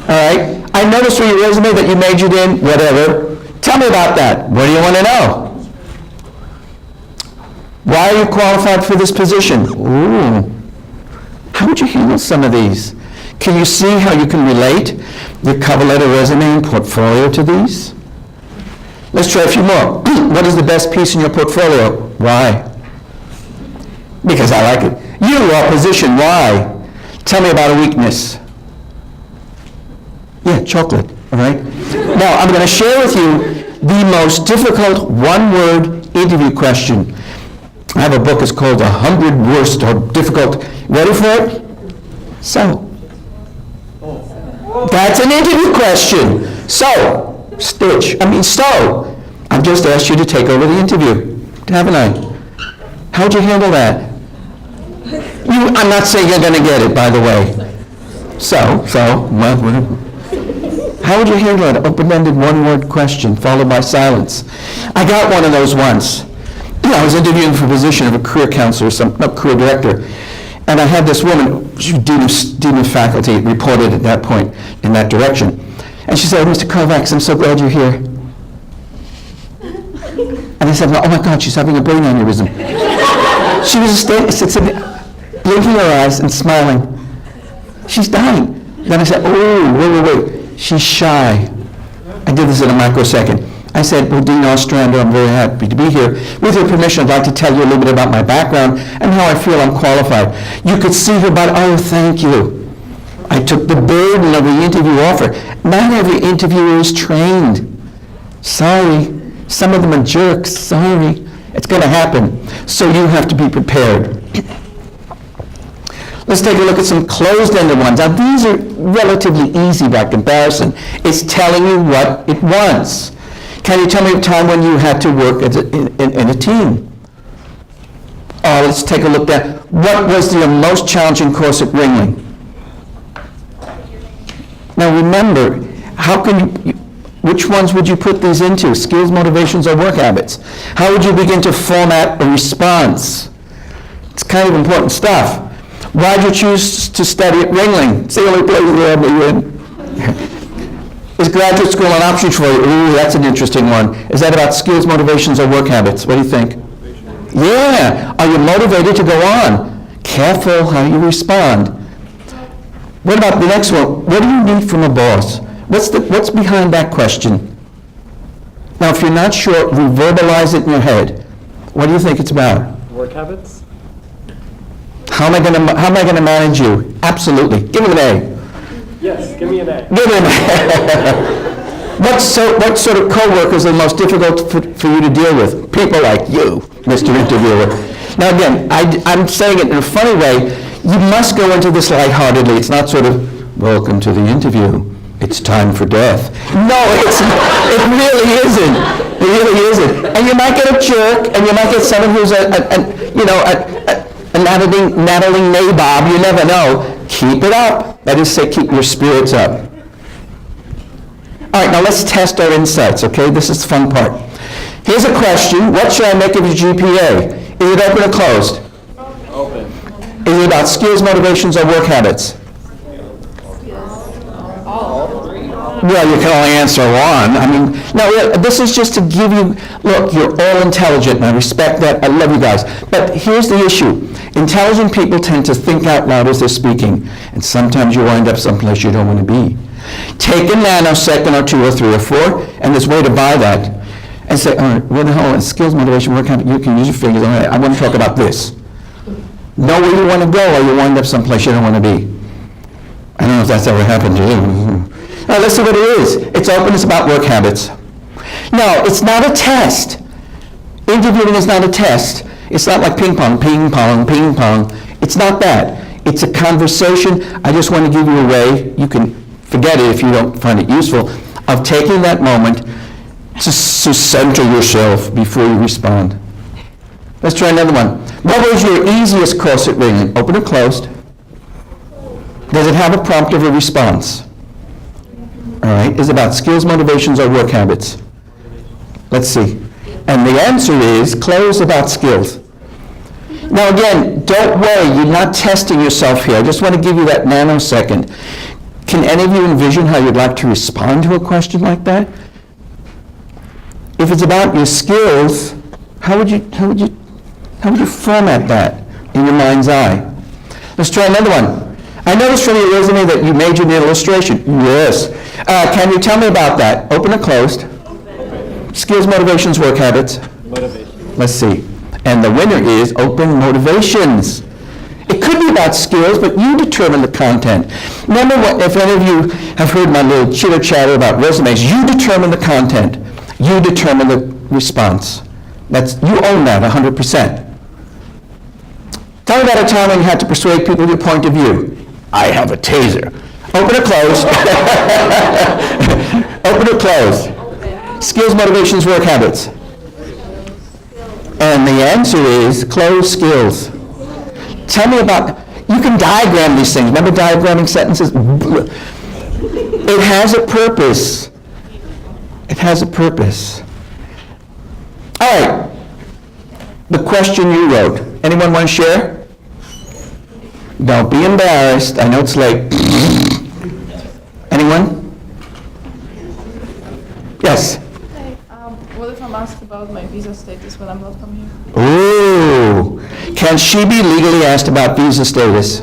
All right? I noticed from your resume that you majored in whatever. Tell me about that. What do you want to know? Why are you qualified for this position? Ooh. How would you handle some of these? Can you see how you can relate your cover letter, resume, and portfolio to these? Let's try a few more. What is the best piece in your portfolio? Why? Because I like it. You are position. Why? Tell me about a weakness. Yeah, chocolate, all right? Now, I'm going to share with you the most difficult one-word interview question. I have a book, it's called 100 Worst or Difficult. Ready for it? So. That's an interview question. So. I've just asked you to take over the interview, haven't I? How'd you handle that? I'm not saying you're going to get it, by the way. Well, how would you handle an open-ended one-word question followed by silence? I got one of those once. I was interviewing for a position of a career counselor, career director, and I had this woman, she was dean of faculty, reported at that point in that direction. And she said, Mr. Kovacs, I'm so glad you're here. And I said, oh my God, she's having a brain aneurysm. She was blinking her eyes and smiling. She's dying. Then I said, oh, wait. She's shy. I did this in a microsecond. I said, well, Dean Ostrander, I'm very happy to be here. With your permission, I'd like to tell you a little bit about my background and how I feel I'm qualified. You could see her, but oh, thank you. I took the burden of the interview offer. Not every interviewer is trained. Sorry. Some of them are jerks. Sorry. It's going to happen. So you have to be prepared. Let's take a look at some closed-ended ones. Now, these are relatively easy by comparison. It's telling you what it wants. Can you tell me a time when you had to work in a team? Let's take a look at what was the most challenging course at Ringling. Now remember, which ones would you put these into? Skills, motivations, or work habits? How would you begin to format a response? It's kind of important stuff. Why did you choose to study at Ringling? It's the only place where you're in. Is graduate school an option for you? Ooh, that's an interesting one. Is that about skills, motivations, or work habits? What do you think? Yeah. Are you motivated to go on? Careful how you respond. What about the next one? What do you need from a boss? What's behind that question? Now, if you're not sure, reverbalize it in your head. What do you think it's about? Work habits? How am I going to manage you? Absolutely. Give him an A. Yes, give me an A. Give him an A. What sort of coworkers are most difficult for you to deal with? People like you, Mr. Interviewer. Now again, I'm saying it in a funny way. You must go into this lightheartedly. It's not sort of, welcome to the interview. It's time for death. No, it really isn't. It really isn't. And you might get a jerk, and you might get someone who's a nattling nabob. You never know. Keep it up. That is, say, keep your spirits up. All right, now let's test our insights, okay? This is the fun part. Here's a question. What should I make of your GPA? Is it open or closed? Open. Is it about skills, motivations, or work habits? Well, you can only answer one. I mean, no, this is just to give you, look, you're all intelligent, and I respect that. I love you guys. But here's the issue. Intelligent people tend to think out loud as they're speaking, and sometimes you wind up someplace you don't want to be. Take a nanosecond or 2 or 3 or 4, and there's a way to buy that, and say, all right, what the hell is skills, motivation, work habit? You can use your fingers. All right, I want to talk about this. Know where you want to go, or you wind up someplace you don't want to be. I don't know if that's ever happened to you. Now, let's see what it is. It's open, it's about work habits. No, it's not a test. Interviewing is not a test. It's not like ping pong, ping pong, ping pong. It's not that. It's a conversation. I just want to give you a way, you can forget it if you don't find it useful, of taking that moment to center yourself before you respond. Let's try another one. What was your easiest course at reading? Open or closed? Does it have a prompt of a response? All right, is it about skills, motivations, or work habits? Let's see. And the answer is closed, about skills. Now again, don't worry, you're not testing yourself here. I just want to give you that nanosecond. Can any of you envision how you'd like to respond to a question like that? If it's about your skills, how would you format that in your mind's eye? Let's try another one. I noticed from your resume that you majored in illustration. Yes. Can you tell me about that? Open or closed? Open. Skills, motivations, work habits? Motivation. Let's see. And the winner is open motivations. It could be about skills, but you determine the content. Remember, if any of you have heard my little chitter-chatter about resumes, you determine the content. You determine the response. You own that 100%. Tell me about a time when you had to persuade people of your point of view. I have a taser. Open or closed? Open or closed? Skills, motivations, work habits. And the answer is closed skills. Tell me about, you can diagram these things. Remember diagramming sentences? It has a purpose. It has a purpose. All right. The question you wrote. Anyone want to share? Don't be embarrassed. I know it's late. Anyone? Yes? Hey, what if I'm asked about my visa status when I'm not from here? Ooh. Can she be legally asked about visa status?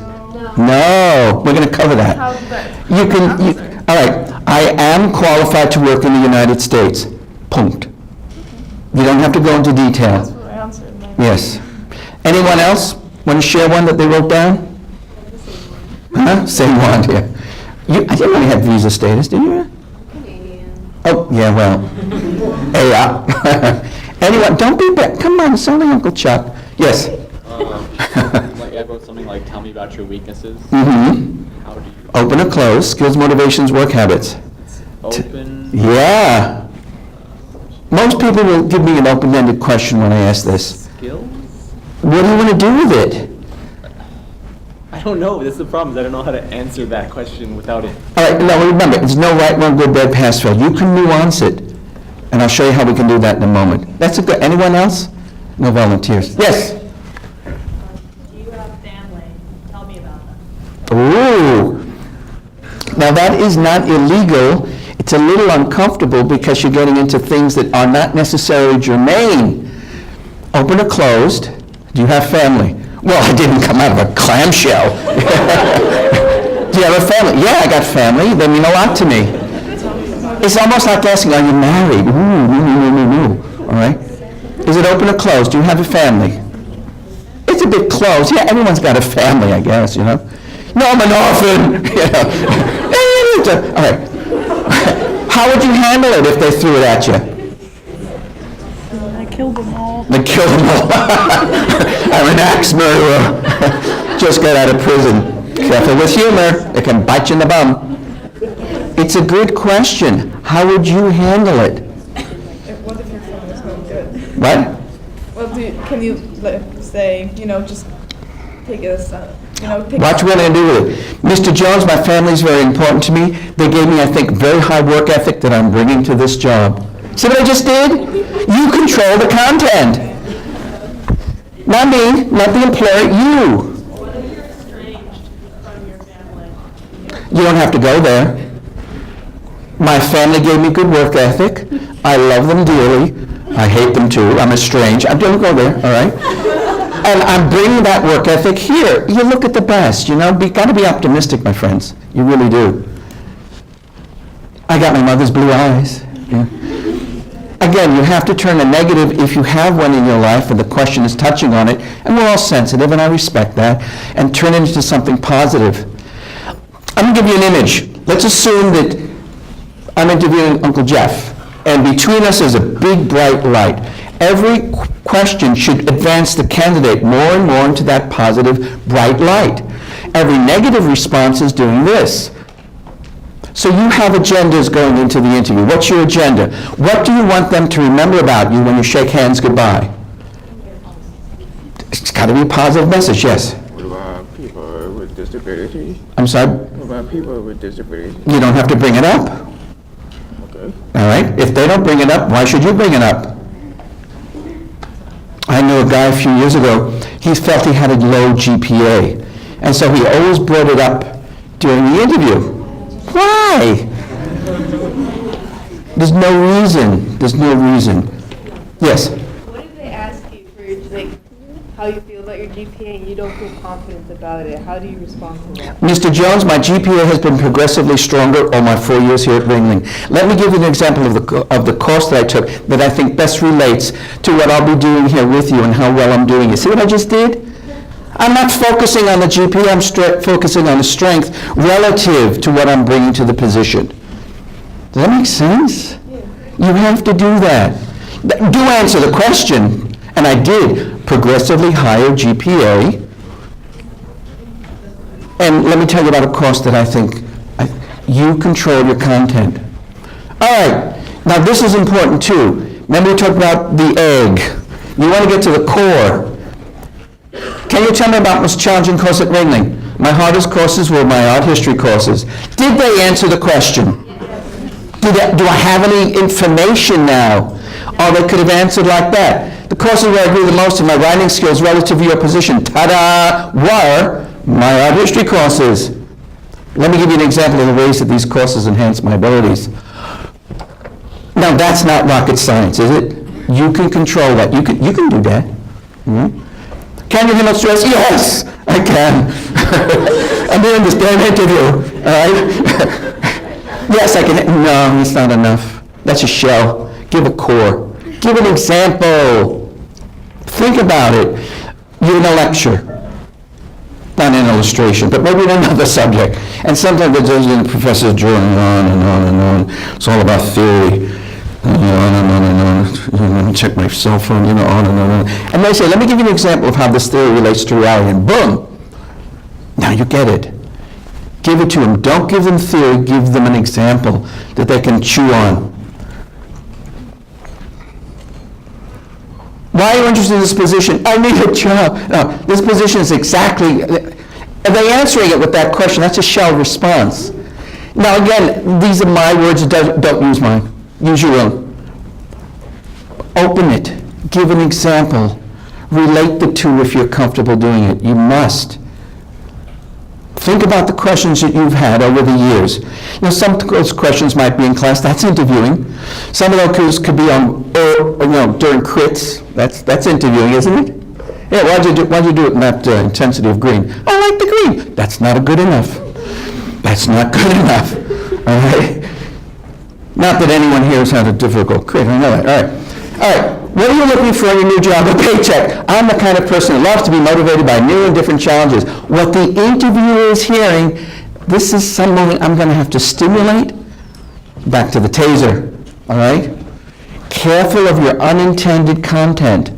No. We're going to cover that. How's that? All right. I am qualified to work in the United States. Punct. You don't have to go into detail. That's what I answered. Yes. Anyone else want to share one that they wrote down? Huh? Same one, yeah. I didn't really have visa status, did you? Canadian. Oh, yeah, well. Hey, anyone, don't be bad. Come on, it's only Uncle Chuck. Yes? Like I wrote something like, tell me about your weaknesses. Mm-hmm. How do you? Open or closed, skills, motivations, work habits. Open. Yeah. Most people will give me an open-ended question when I ask this. Skills? What do you want to do with it? I don't know. That's the problem. Is I don't know how to answer that question without it. All right, now remember, it's no right, wrong, good, bad, pass, fail. You can nuance it, and I'll show you how we can do that in a moment. That's a good. Anyone else? No volunteers. Yes. Do you have family? Tell me about them. Ooh. Now that is not illegal. It's a little uncomfortable because you're getting into things that are not necessarily germane. Open or closed? Do you have family? Well, I didn't come out of a clamshell. Do you have a family? Yeah, I got family. They mean a lot to me. It's almost like asking, are you married? Ooh, no. All right? Is it open or closed? Do you have a family? It's a bit closed. Yeah, everyone's got a family, I guess, you know. No, I'm an orphan. You know. All right. How would you handle it if they threw it at you? I killed them all. They killed them all. I'm an axe murderer. Just got out of prison. Careful with humor. It can bite you in the bum. It's a good question. How would you handle it? What if your phone is not good? What? Well, can you say, just take it as, take Watch what I'm going to do with it. Mr. Jones, my family's very important to me. They gave me, I think, very high work ethic that I'm bringing to this job. See what I just did? You control the content. Not me, not the employer, you. What if you're estranged from your family? You don't have to go there. My family gave me good work ethic. I love them dearly. I hate them too. I'm estranged. I don't go there, all right? And I'm bringing that work ethic here. You look at the best, got to be optimistic, my friends. You really do. I got my mother's blue eyes. Yeah. Again, you have to turn a negative if you have one in your life and the question is touching on it, and we're all sensitive, and I respect that, and turn it into something positive. I'm going to give you an image. Let's assume that I'm interviewing Uncle Jeff, and between us is a big, bright light. Every question should advance the candidate more and more into that positive, bright light. Every negative response is doing this. So you have agendas going into the interview. What's your agenda? What do you want them to remember about you when you shake hands goodbye? It's got to be a positive message, yes. What about people with disabilities? I'm sorry? What about people with disabilities? You don't have to bring it up. Okay. All right? If they don't bring it up, why should you bring it up? I knew a guy a few years ago, he felt he had a low GPA, and so he always brought it up during the interview. Why? There's no reason. There's no reason. Yes? What if they ask you for how you feel about your GPA and you don't feel confident about it? How do you respond to that? Mr. Jones, my GPA has been progressively stronger all my 4 years here at Ringling. Let me give you an example of the course that I took that I think best relates to what I'll be doing here with you and how well I'm doing it. See what I just did? I'm not focusing on the GPA, I'm focusing on the strength relative to what I'm bringing to the position. Does that make sense? Yeah. You have to do that. Do answer the question, and I did. Progressively higher GPA. And let me tell you about a course that I think you control your content. All right, now this is important too. Remember we talked about the egg. You want to get to the core. Can you tell me about the most challenging course at Ringling? My hardest courses were my art history courses. Did they answer the question? Do I have any information now? Or they could have answered like that. The courses where I grew the most in my writing skills relative to your position, ta-da, were my art history courses. Let me give you an example of the ways that these courses enhance my abilities. Now that's not rocket science, is it? You can control that. You can do that. Mm-hmm. Can you handle stress? Yes, I can. I'm doing this damn interview, all right? Yes, I can. No, it's not enough. That's a shell. Give a core. Give an example. Think about it. You're in a lecture, not an illustration, but maybe in another subject. And sometimes the professor's drawing on and on and on. It's all about theory. On and on and on. Check my cell phone, on and on. And they say, let me give you an example of how this theory relates to reality. And boom, now you get it. Give it to them. Don't give them theory, give them an example that they can chew on. Why are you interested in this position? I need a job. No, this position is exactly, are they answering it with that question? That's a shell response. Now again, these are my words, don't use mine. Use your own. Open it. Give an example. Relate the two if you're comfortable doing it. You must. Think about the questions that you've had over the years. Some of those questions might be in class. That's interviewing. Some of those could be on, during crits. That's interviewing, isn't it? Yeah. Why'd you do it in that intensity of green? I like the green. That's not good enough. That's not good enough. All right. Not that anyone here has had a difficult crit. I know that. All right. What are you looking for in your new job? A paycheck. I'm the kind of person that loves to be motivated by new and different challenges. What the interviewer is hearing, this is something I'm going to have to stimulate. Back to the taser. All right? Careful of your unintended content.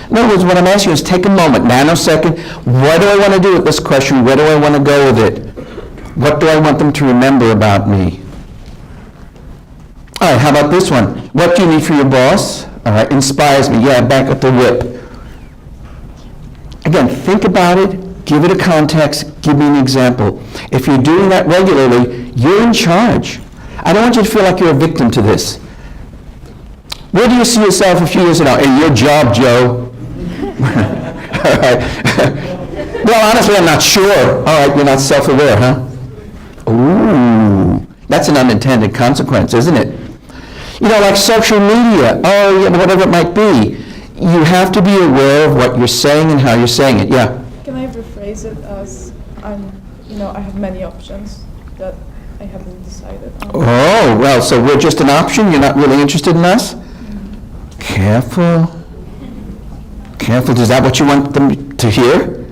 In other words, what I'm asking you is take a moment, nanosecond. What do I want to do with this question? Where do I want to go with it? What do I want them to remember about me? All right, how about this one? What do you need for your boss? All right, inspires me. Yeah, back up the whip. Again, think about it. give it a context, give me an example. If you're doing that regularly, you're in charge. I don't want you to feel like you're a victim to this. Where do you see yourself a few years from now? Hey, your job, Joe. All right. Well, honestly, I'm not sure. All right, you're not self-aware, huh? Ooh, that's an unintended consequence, isn't it? You know, like social media, oh, yeah, whatever it might be. You have to be aware of what you're saying and how you're saying it. Yeah. Can I rephrase it as I have many options that I haven't decided on? Oh, well, so we're just an option? You're not really interested in us? Careful. Careful. Is that what you want them to hear?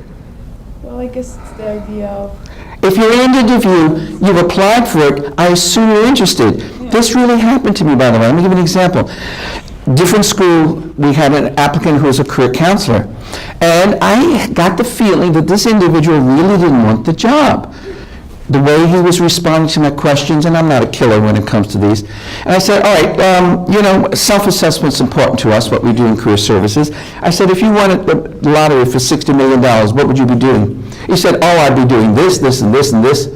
Well, I guess it's the idea of... If you're in an interview, you've applied for it, I assume you're interested. Yeah. This really happened to me, by the way. Let me give you an example. Different school, we had an applicant who was a career counselor. And I got the feeling that this individual really didn't want the job. The way he was responding to my questions, and I'm not a killer when it comes to these. And I said, all right, self-assessment's important to us, what we do in career services. I said, if you won a lottery for $60 million, what would you be doing? He said, oh, I'd be doing this, this, and this, and this.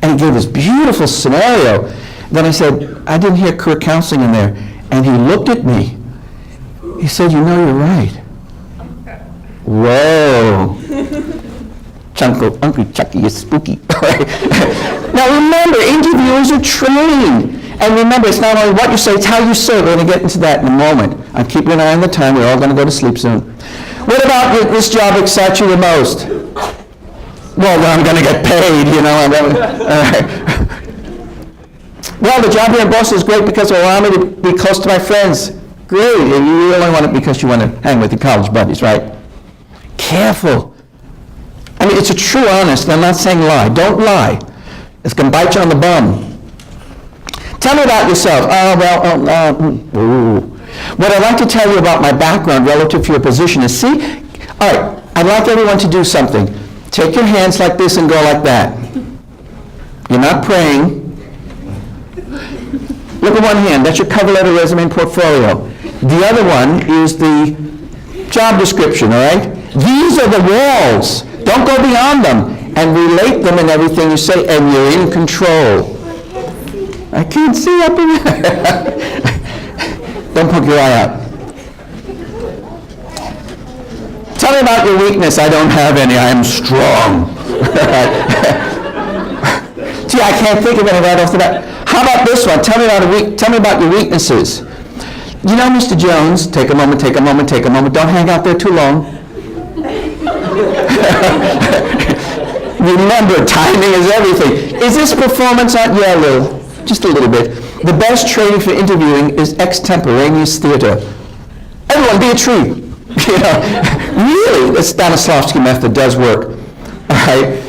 And he gave this beautiful scenario. Then I said, I didn't hear career counseling in there. And he looked at me. He said, you know, you're right. Whoa. Uncle Chucky is spooky. Now remember, interviewers are trained. And remember, it's not only what you say, it's how you say it. We're going to get into that in a moment. I'm keeping an eye on the time. We're all going to go to sleep soon. What about this job excites you the most? Well, I'm going to get paid, you know. Well, the job here in Boston is great because it will allow me to be close to my friends. Great. And you really want it because you want to hang with your college buddies, right? Careful. I mean, it's a true honest. I'm not saying lie. Don't lie. It's going to bite you on the bum. Tell me about yourself. What I'd like to tell you about my background relative to your position is, see, all right, I'd like everyone to do something. Take your hands like this and go like that. You're not praying. Look at one hand. That's your cover letter, resume, and portfolio. The other one is the job description, all right? These are the walls. Don't go beyond them and relate them in everything you say, and you're in control. I can't see up in there. Don't poke your eye out. Tell me about your weakness. I don't have any. I am strong. Gee, I can't think of any right off the bat. How about this one? Tell me about your weaknesses. You know, Mr. Jones, take a moment. Don't hang out there too long. Remember, timing is everything. Is this performance on? Yeah, a little. Just a little bit. The best training for interviewing is extemporaneous theater. Everyone, be a tree. You know, really, the Stanislavski method does work. All right.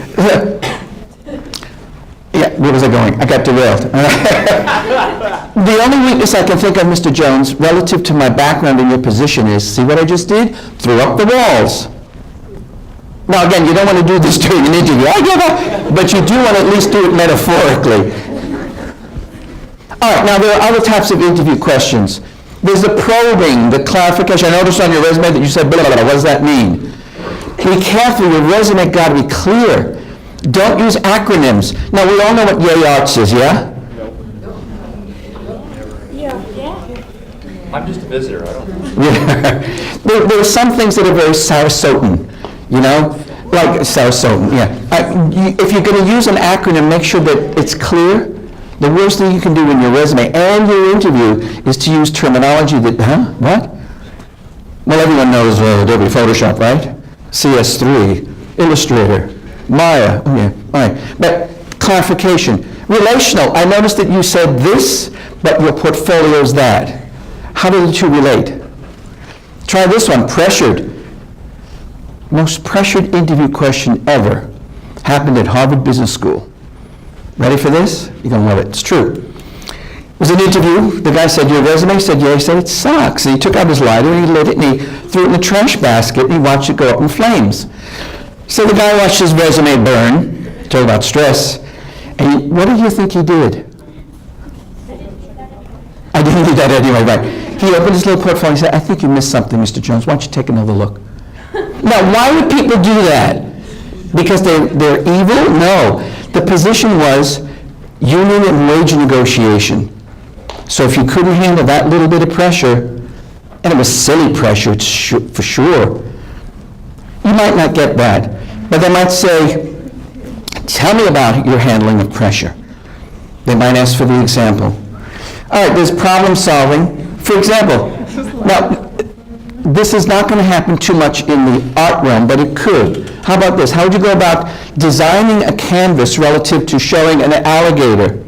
Yeah, where was I going? I got derailed. The only weakness I can think of, Mr. Jones, relative to my background in your position is, see what I just did? Threw up the walls. Now, again, you don't want to do this during an interview. I give up. But you do want to at least do it metaphorically. All right, now there are other types of interview questions. There's the probing, the clarification. I noticed on your resume that you said blah, blah, blah. What does that mean? Be careful. Your resume got to be clear. Don't use acronyms. Now, we all know what Yay Arts is, yeah? I'm just a visitor. I don't know. There are some things that are very Sarasotan, you know? Like Sarasotan, yeah. If you're going to use an acronym, make sure that it's clear. The worst thing you can do in your resume and your interview is to use terminology that, what? Well, everyone knows Adobe Photoshop, right? CS3, Illustrator, Maya, oh yeah, all right. But clarification. Relational, I noticed that you said this, but your portfolio is that. How do the two relate? Try this one, pressured. Most pressured interview question ever happened at Harvard Business School. Ready for this? You're going to love it. It's true. It was an interview. The guy said, your resume? He said, yeah. He said, it sucks. And he took out his lighter and he lit it and he threw it in the trash basket and he watched it go up in flames. So the guy watched his resume burn, talk about stress. And what do you think he did? I didn't do that anyway, right. He opened his little portfolio and said, I think you missed something, Mr. Jones. Why don't you take another look? Now, why would people do that? Because they're evil? No. The position was union and wage negotiation. So if you couldn't handle that little bit of pressure, and it was silly pressure for sure, you might not get that. But they might say, tell me about your handling of pressure. They might ask for the example. All right, there's problem solving. For example, now, this is not going to happen too much in the art realm, but it could. How about this? How would you go about designing a canvas relative to showing an alligator?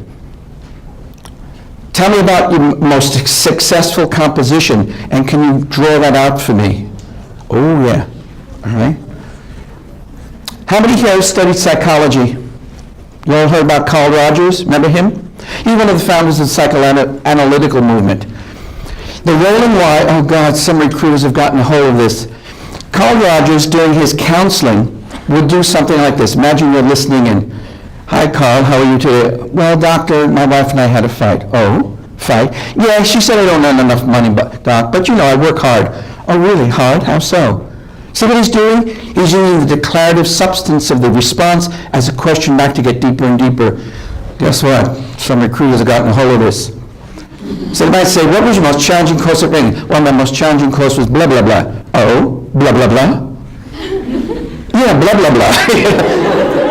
Tell me about your most successful composition, and can you draw that out for me? Oh, yeah. All right. How many here studied psychology? You all heard about Carl Rogers? Remember him? He's one of the founders of the psychoanalytical movement. The rolling Y, oh God, some recruiters have gotten a hold of this. Carl Rogers, during his counseling, would do something like this. Imagine you're listening in. Hi, Carl, how are you today? Well, doctor, my wife and I had a fight. Oh, fight? Yeah, she said I don't earn enough money, doc, but you know, I work hard. Oh, really? Hard? How so? See what he's doing? He's using the declarative substance of the response as a question back to get deeper and deeper. Guess what? Some recruiters have gotten a hold of this. So they might say, what was your most challenging course at Ring? Well, my most challenging course was blah, blah, blah. Oh, blah, blah, blah? Yeah, blah, blah, blah.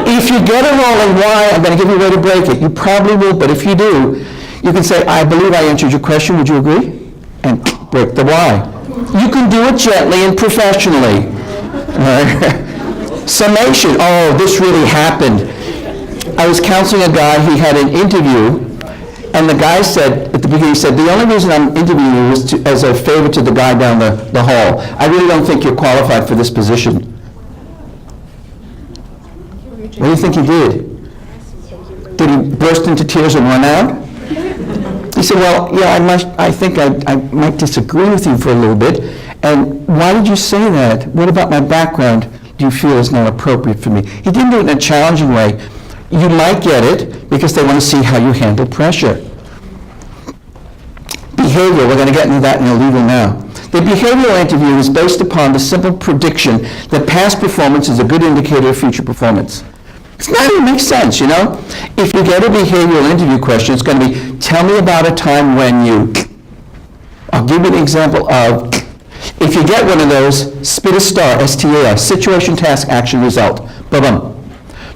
If you get a rolling Y, I'm going to give you a way to break it. You probably will, but if you do, you can say, I believe I answered your question. Would you agree? And break the Y. You can do it gently and professionally. Summation. Oh, this really happened. I was counseling a guy. He had an interview. And the guy said, at the beginning, he said, the only reason I'm interviewing you is as a favor to the guy down the hall. I really don't think you're qualified for this position. What do you think he did? Did he burst into tears and run out? He said, well, yeah, I think I might disagree with you for a little bit. And why did you say that? What about my background do you feel is not appropriate for me? He didn't do it in a challenging way. You might get it because they want to see how you handle pressure. Behavior, we're going to get into that in illegal now. The behavioral interview is based upon the simple prediction that past performance is a good indicator of future performance. It's not even makes sense, you know? If you get a behavioral interview question, it's going to be, tell me about a time when you... I'll give you an example of... If you get one of those, spit a star, S-T-A-R, situation, task, action, result. Ba-bum.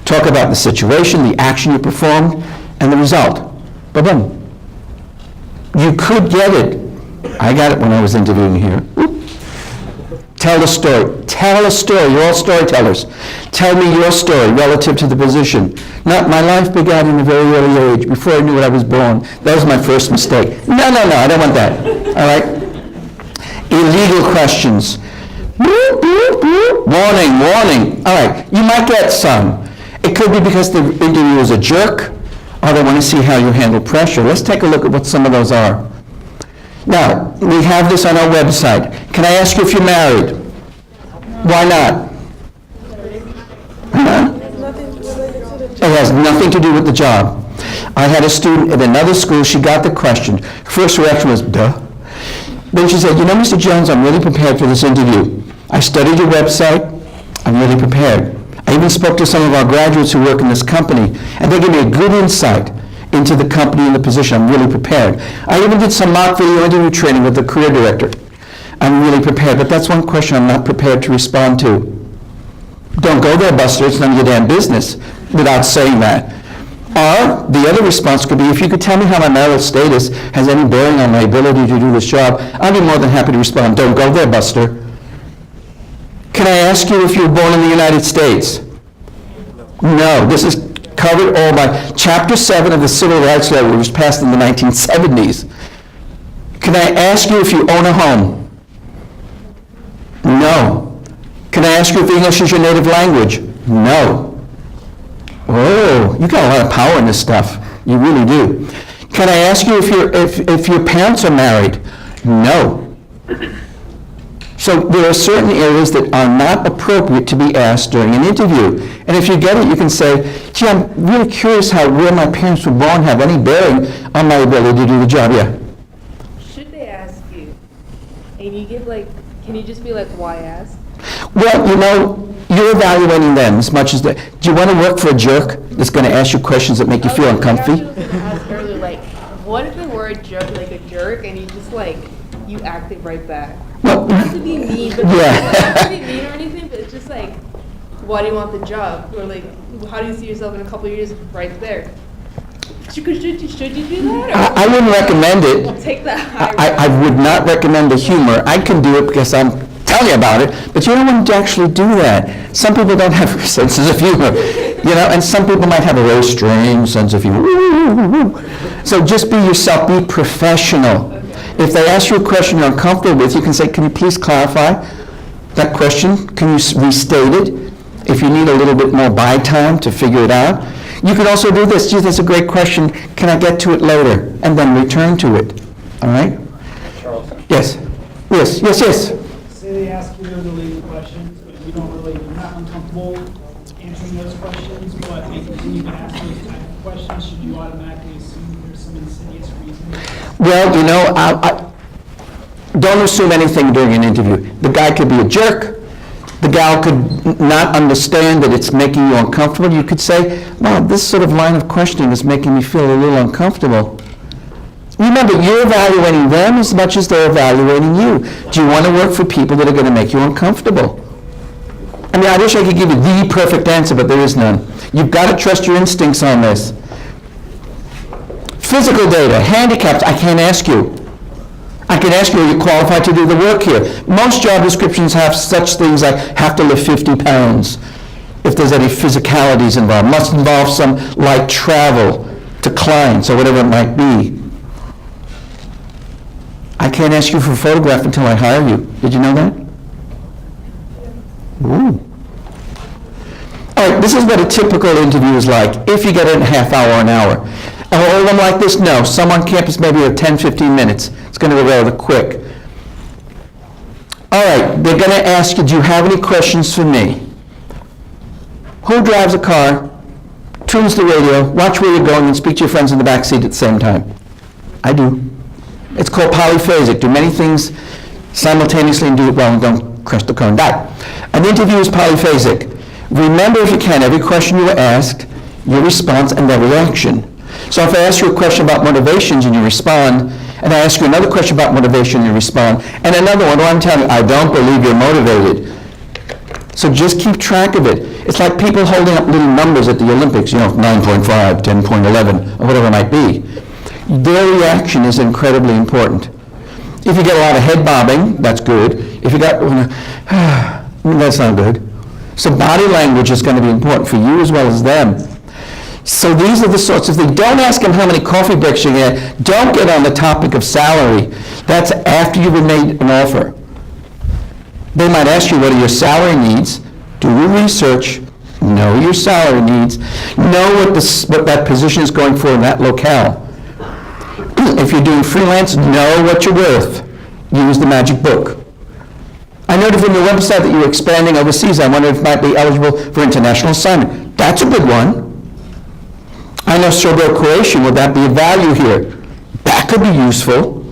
Talk about the situation, the action you performed, and the result. Ba-bum. You could get it. I got it when I was interviewing here. Oop. Tell a story. Tell a story. You're all storytellers. Tell me your story relative to the position. Not my life began in a very early age, before I knew what I was born. That was my first mistake. No, I don't want that. All right? Illegal questions. Warning. All right, you might get some. It could be because the interviewer is a jerk, or they want to see how you handle pressure. Let's take a look at what some of those are. Now, we have this on our website. Can I ask you if you're married? Why not? Huh? It has nothing to do with the job. I had a student at another school, she got the question. First reaction was, duh. Then she said, you know, Mr. Jones, I'm really prepared for this interview. I studied your website. I'm really prepared. I even spoke to some of our graduates who work in this company, and they gave me a good insight into the company and the position. I'm really prepared. I even did some mock video interview training with the career director. I'm really prepared, but that's one question I'm not prepared to respond to. Don't go there, Buster. It's none of your damn business, without saying that. Or the other response could be, if you could tell me how my marital status has any bearing on my ability to do this job, I'd be more than happy to respond. Don't go there, Buster. Can I ask you if you were born in the United States? No. This is covered all by Chapter 7 of the Civil Rights Law, which was passed in the 1970s. Can I ask you if you own a home? No. Can I ask you if English is your native language? No. Oh, you got a lot of power in this stuff. You really do. Can I ask you if your parents are married? No. So there are certain areas that are not appropriate to be asked during an interview. And if you get it, you can say, gee, I'm really curious how where my parents were born have any bearing on my ability to do the job. Yeah. Should they ask you? And you give can you just be like, why ask? Well, you know, You're evaluating them as much as, do you want to work for a jerk that's going to ask you questions that make you feel uncomfy? I was gonna ask earlier, like, what if it were a jerk, like a jerk, and you just like, you acted right back? Well, Not to be mean, but yeah. not to be mean or anything, but it's just like, why do you want the job? Or like, how do you see yourself in a couple of years right there? Should you do that? Or I wouldn't recommend it. take that high I would not recommend the humor. I can do it because I'm telling you about it, but you don't want to actually do that. Some people don't have senses of humor, and some people might have a very strange sense of humor. So just be yourself, be professional. If they ask you a question you're uncomfortable with, you can say, can you please clarify that question? Can you restate it? If you need a little bit more by time to figure it out. You can also do this. Gee, that's a great question. Can I get to it later? And then return to it. All right? Charles. Yes. Yes. Say they ask you the leading questions, but you're not uncomfortable answering those questions, but they continue to ask those type of questions, should you automatically assume there's some insidious reason? Well, I don't assume anything during an interview. The guy could be a jerk. The gal could not understand that it's making you uncomfortable. You could say, wow, this sort of line of questioning is making me feel a little uncomfortable. Remember, you're evaluating them as much as they're evaluating you. Do you want to work for people that are going to make you uncomfortable? I mean, I wish I could give you the perfect answer, but there is none. You've got to trust your instincts on this. Physical data, handicaps, I can't ask you. I can ask you, are you qualified to do the work here? Most job descriptions have such things like have to lift 50 pounds. If there's any physicalities involved, must involve some light travel to clients or whatever it might be. I can't ask you for a photograph until I hire you. Did you know that? Ooh. All right, this is what a typical interview is like, if you get it in a half hour or an hour. And all of them like this? No. Some on campus maybe are 10, 15 minutes. It's going to go rather quick. All right, they're going to ask you, do you have any questions for me? Who drives a car, tunes the radio, watch where you're going, and speak to your friends in the back seat at the same time? I do. It's called polyphasic. Do many things simultaneously and do it well and don't crash the car and die. An interview is polyphasic. Remember, if you can, every question you were asked, your response, and their reaction. So if I ask you a question about motivations and you respond, and I ask you another question about motivation and you respond, and another one, I'm telling you, I don't believe you're motivated. So just keep track of it. It's like people holding up little numbers at the Olympics, 9.5, 10.11, or whatever it might be. Their reaction is incredibly important. If you get a lot of head bobbing, that's good. If you got, that's not good. So body language is going to be important for you as well as them. So these are the sorts of things. Don't ask them how many coffee breaks you get. Don't get on the topic of salary. That's after you've been made an offer. They might ask you what are your salary needs. Do your research. Know your salary needs. Know what that position is going for in that locale. If you're doing freelance, know what you're worth. Use the magic book. I noted from your website that you were expanding overseas. I wondered if you might be eligible for international assignment. That's a good one. I know Serbo-Croatian, would that be of value here? That could be useful.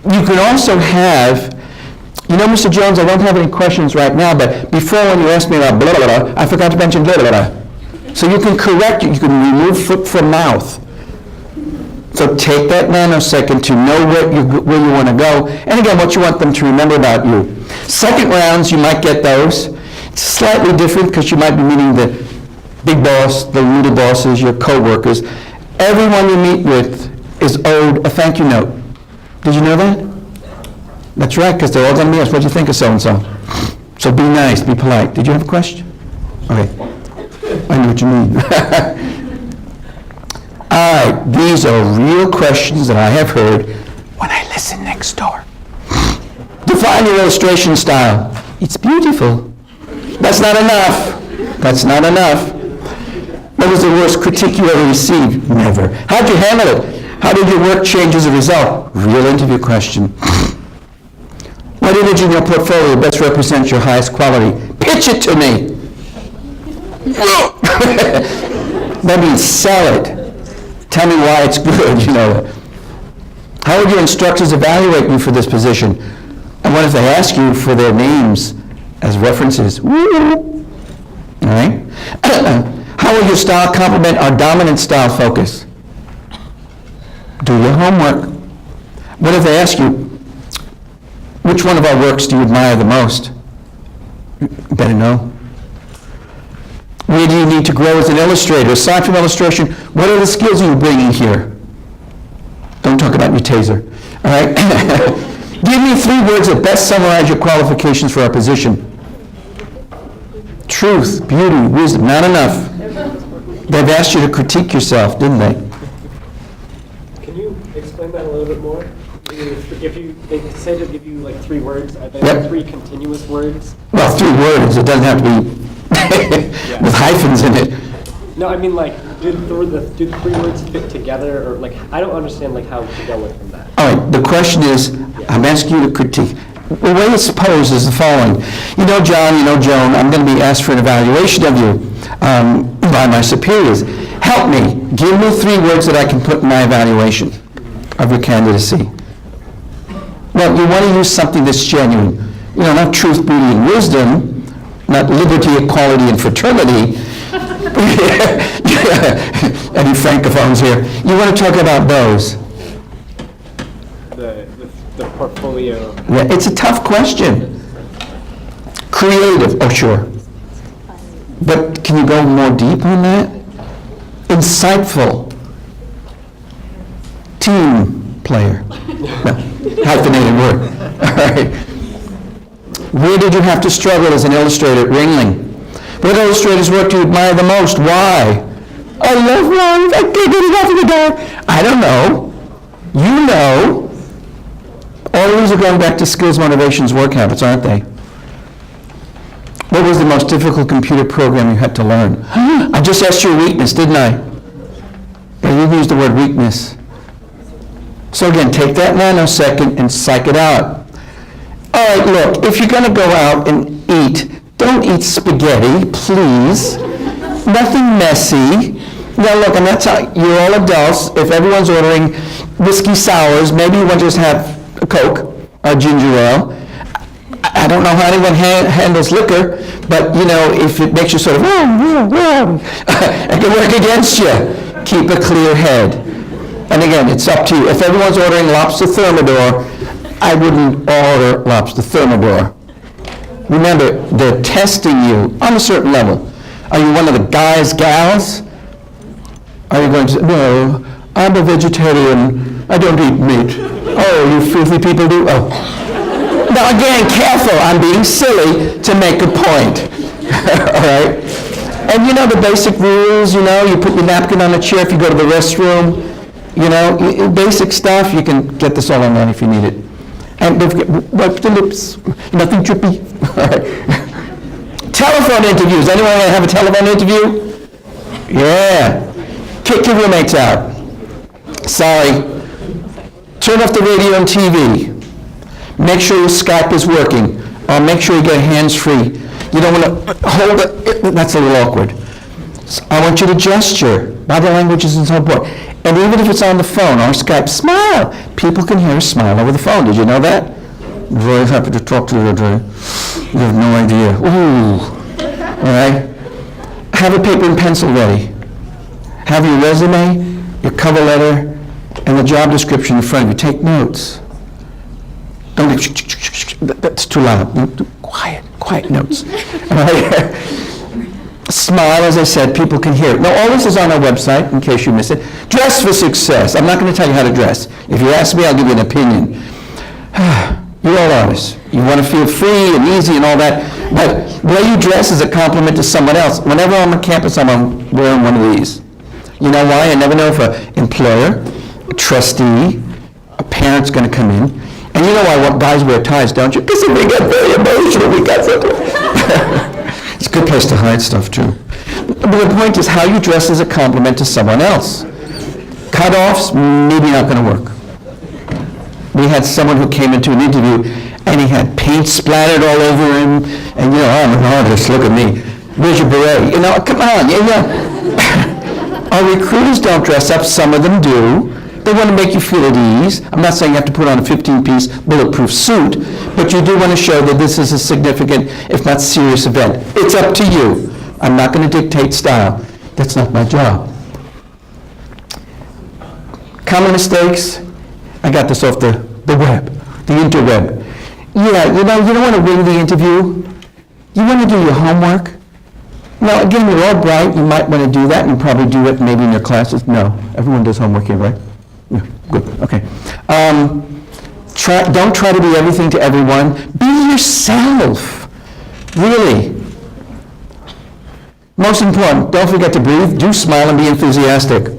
You can also have, Mr. Jones, I don't have any questions right now, but before when you asked me about blah, blah, blah, I forgot to mention blah, blah, blah. So you can correct it, you can remove foot from mouth. So take that nanosecond to know where you want to go, and again, what you want them to remember about you. Second rounds, you might get those. It's slightly different because you might be meeting the big boss, the little bosses, your co-workers. Everyone you meet with is owed a thank you note. Did you know that? That's right, because they're all going to be asked, what do you think of so-and-so? So be nice, be polite. Did you have a question? Okay. I know what you mean. All right, these are real questions that I have heard when I listen next door. Define your illustration style. It's beautiful. That's not enough. That's not enough. What was the worst critique you ever received? Never. How'd you handle it? How did your work change as a result? Real interview question. What image in your portfolio best represents your highest quality? Pitch it to me. That means sell it. Tell me why it's good, How would your instructors evaluate you for this position? And what if they ask you for their names as references. Woo! All right? How will your style complement our dominant style focus? Do your homework. What if they ask you, which one of our works do you admire the most? You better know. Where do you need to grow as an illustrator? Aside from illustration, what are the skills you're bringing here? Don't talk about your taser. All right? Give me 3 words that best summarize your qualifications for our position. Truth, beauty, wisdom. Not enough. They've asked you to critique yourself, didn't they? Can you explain that a little bit more? If you, they say to give you like 3 words, are there Yep. 3 continuous words? Well, 3 words. It doesn't have to be with hyphens in it. No, I mean like, do the 3 words fit together, or like, I don't understand like how to go with from that. All right, the question is, I'm asking you to critique. The way it's posed is the following. You know, John, you know, Joan, I'm going to be asked for an evaluation of you by my superiors. Help me. Give me 3 words that I can put in my evaluation of your candidacy. Well, you want to use something that's genuine. You know, not truth, beauty, and wisdom, not liberty, equality, and fraternity. Any francophones here? You want to talk about those. The portfolio. Yeah, it's a tough question. Creative, oh sure. But can you go more deep on that? Insightful. Team player. No, hyphenated word. All right. Where did you have to struggle as an illustrator at Ringling? What illustrator's work do you admire the most? Why? I love lines. I can't get enough of the dark. I don't know. You know. All these are going back to skills, motivations, work habits, aren't they? What was the most difficult computer program you had to learn? I just asked you a weakness, didn't I? Yeah, you used the word weakness. So again, take that nanosecond and psych it out. All right, look, if you're going to go out and eat, don't eat spaghetti, please. Nothing messy. Now look, I'm not telling, you're all adults. If everyone's ordering whiskey sours, maybe you want to just have a Coke, a ginger ale. I don't know how anyone handles liquor, but you know, if it makes you sort of, it can work against you. Keep a clear head. And again, it's up to you. If everyone's ordering lobster thermidor, I wouldn't order lobster thermidor. Remember, they're testing you on a certain level. Are you one of the guys, gals? Are you going to say, no, I'm a vegetarian, I don't eat meat. Oh, you filthy people do? Oh. Now again, careful, I'm being silly to make a point. All right? And you know the basic rules, you know, you put your napkin on a chair if you go to the restroom, you know, basic stuff, you can get this all online if you need it. And don't forget, wipe the lips, nothing drippy. All right. Telephone interviews, anyone want to have a telephone interview? Yeah. Kick your roommates out. Sorry. Turn off the radio and TV. Make sure your Skype is working. Make sure you get hands-free. You don't want to hold it. That's a little awkward. I want you to gesture. Body language isn't so important. And even if it's on the phone or Skype, smile. People can hear a smile over the phone. Did you know that? Very happy to talk to you today. You have no idea. Ooh. All right? Have a paper and pencil ready. Have your resume, your cover letter, and the job description in front of you. Take notes. Don't get, that's too loud. Quiet notes. All right? Smile, as I said, people can hear it. Now, all this is on our website, in case you missed it. Dress for success. I'm not going to tell you how to dress. If you ask me, I'll give you an opinion. You're all artists. You want to feel free and easy and all that, but the way you dress is a compliment to someone else. Whenever I'm on campus, I'm wearing one of these. You know why? I never know if an employer, a trustee, a parent's going to come in. And you know why guys wear ties, don't you? Because we get very emotional. We got something. It's a good place to hide stuff, too. But the point is how you dress is a compliment to someone else. Cut-offs, maybe not going to work. We had someone who came into an interview, and he had paint splattered all over him, and, you know, I'm an artist, look at me. Where's your beret? You know, come on, yeah. Our recruiters don't dress up, some of them do, They want to make you feel at ease. I'm not saying you have to put on a 15-piece bulletproof suit, but you do want to show that this is a significant, if not serious event. It's up to you. I'm not going to dictate style. That's not my job. Common mistakes. I got this off the web, the interweb. Yeah, you don't want to wing the interview. You want to do your homework. Now, again, you're all bright. You might want to do that, and you probably do it maybe in your classes. No, everyone does homework here, right? Yeah, good, okay. Don't try to be everything to everyone. Be yourself, really. Most important, don't forget to breathe, do smile, and be enthusiastic.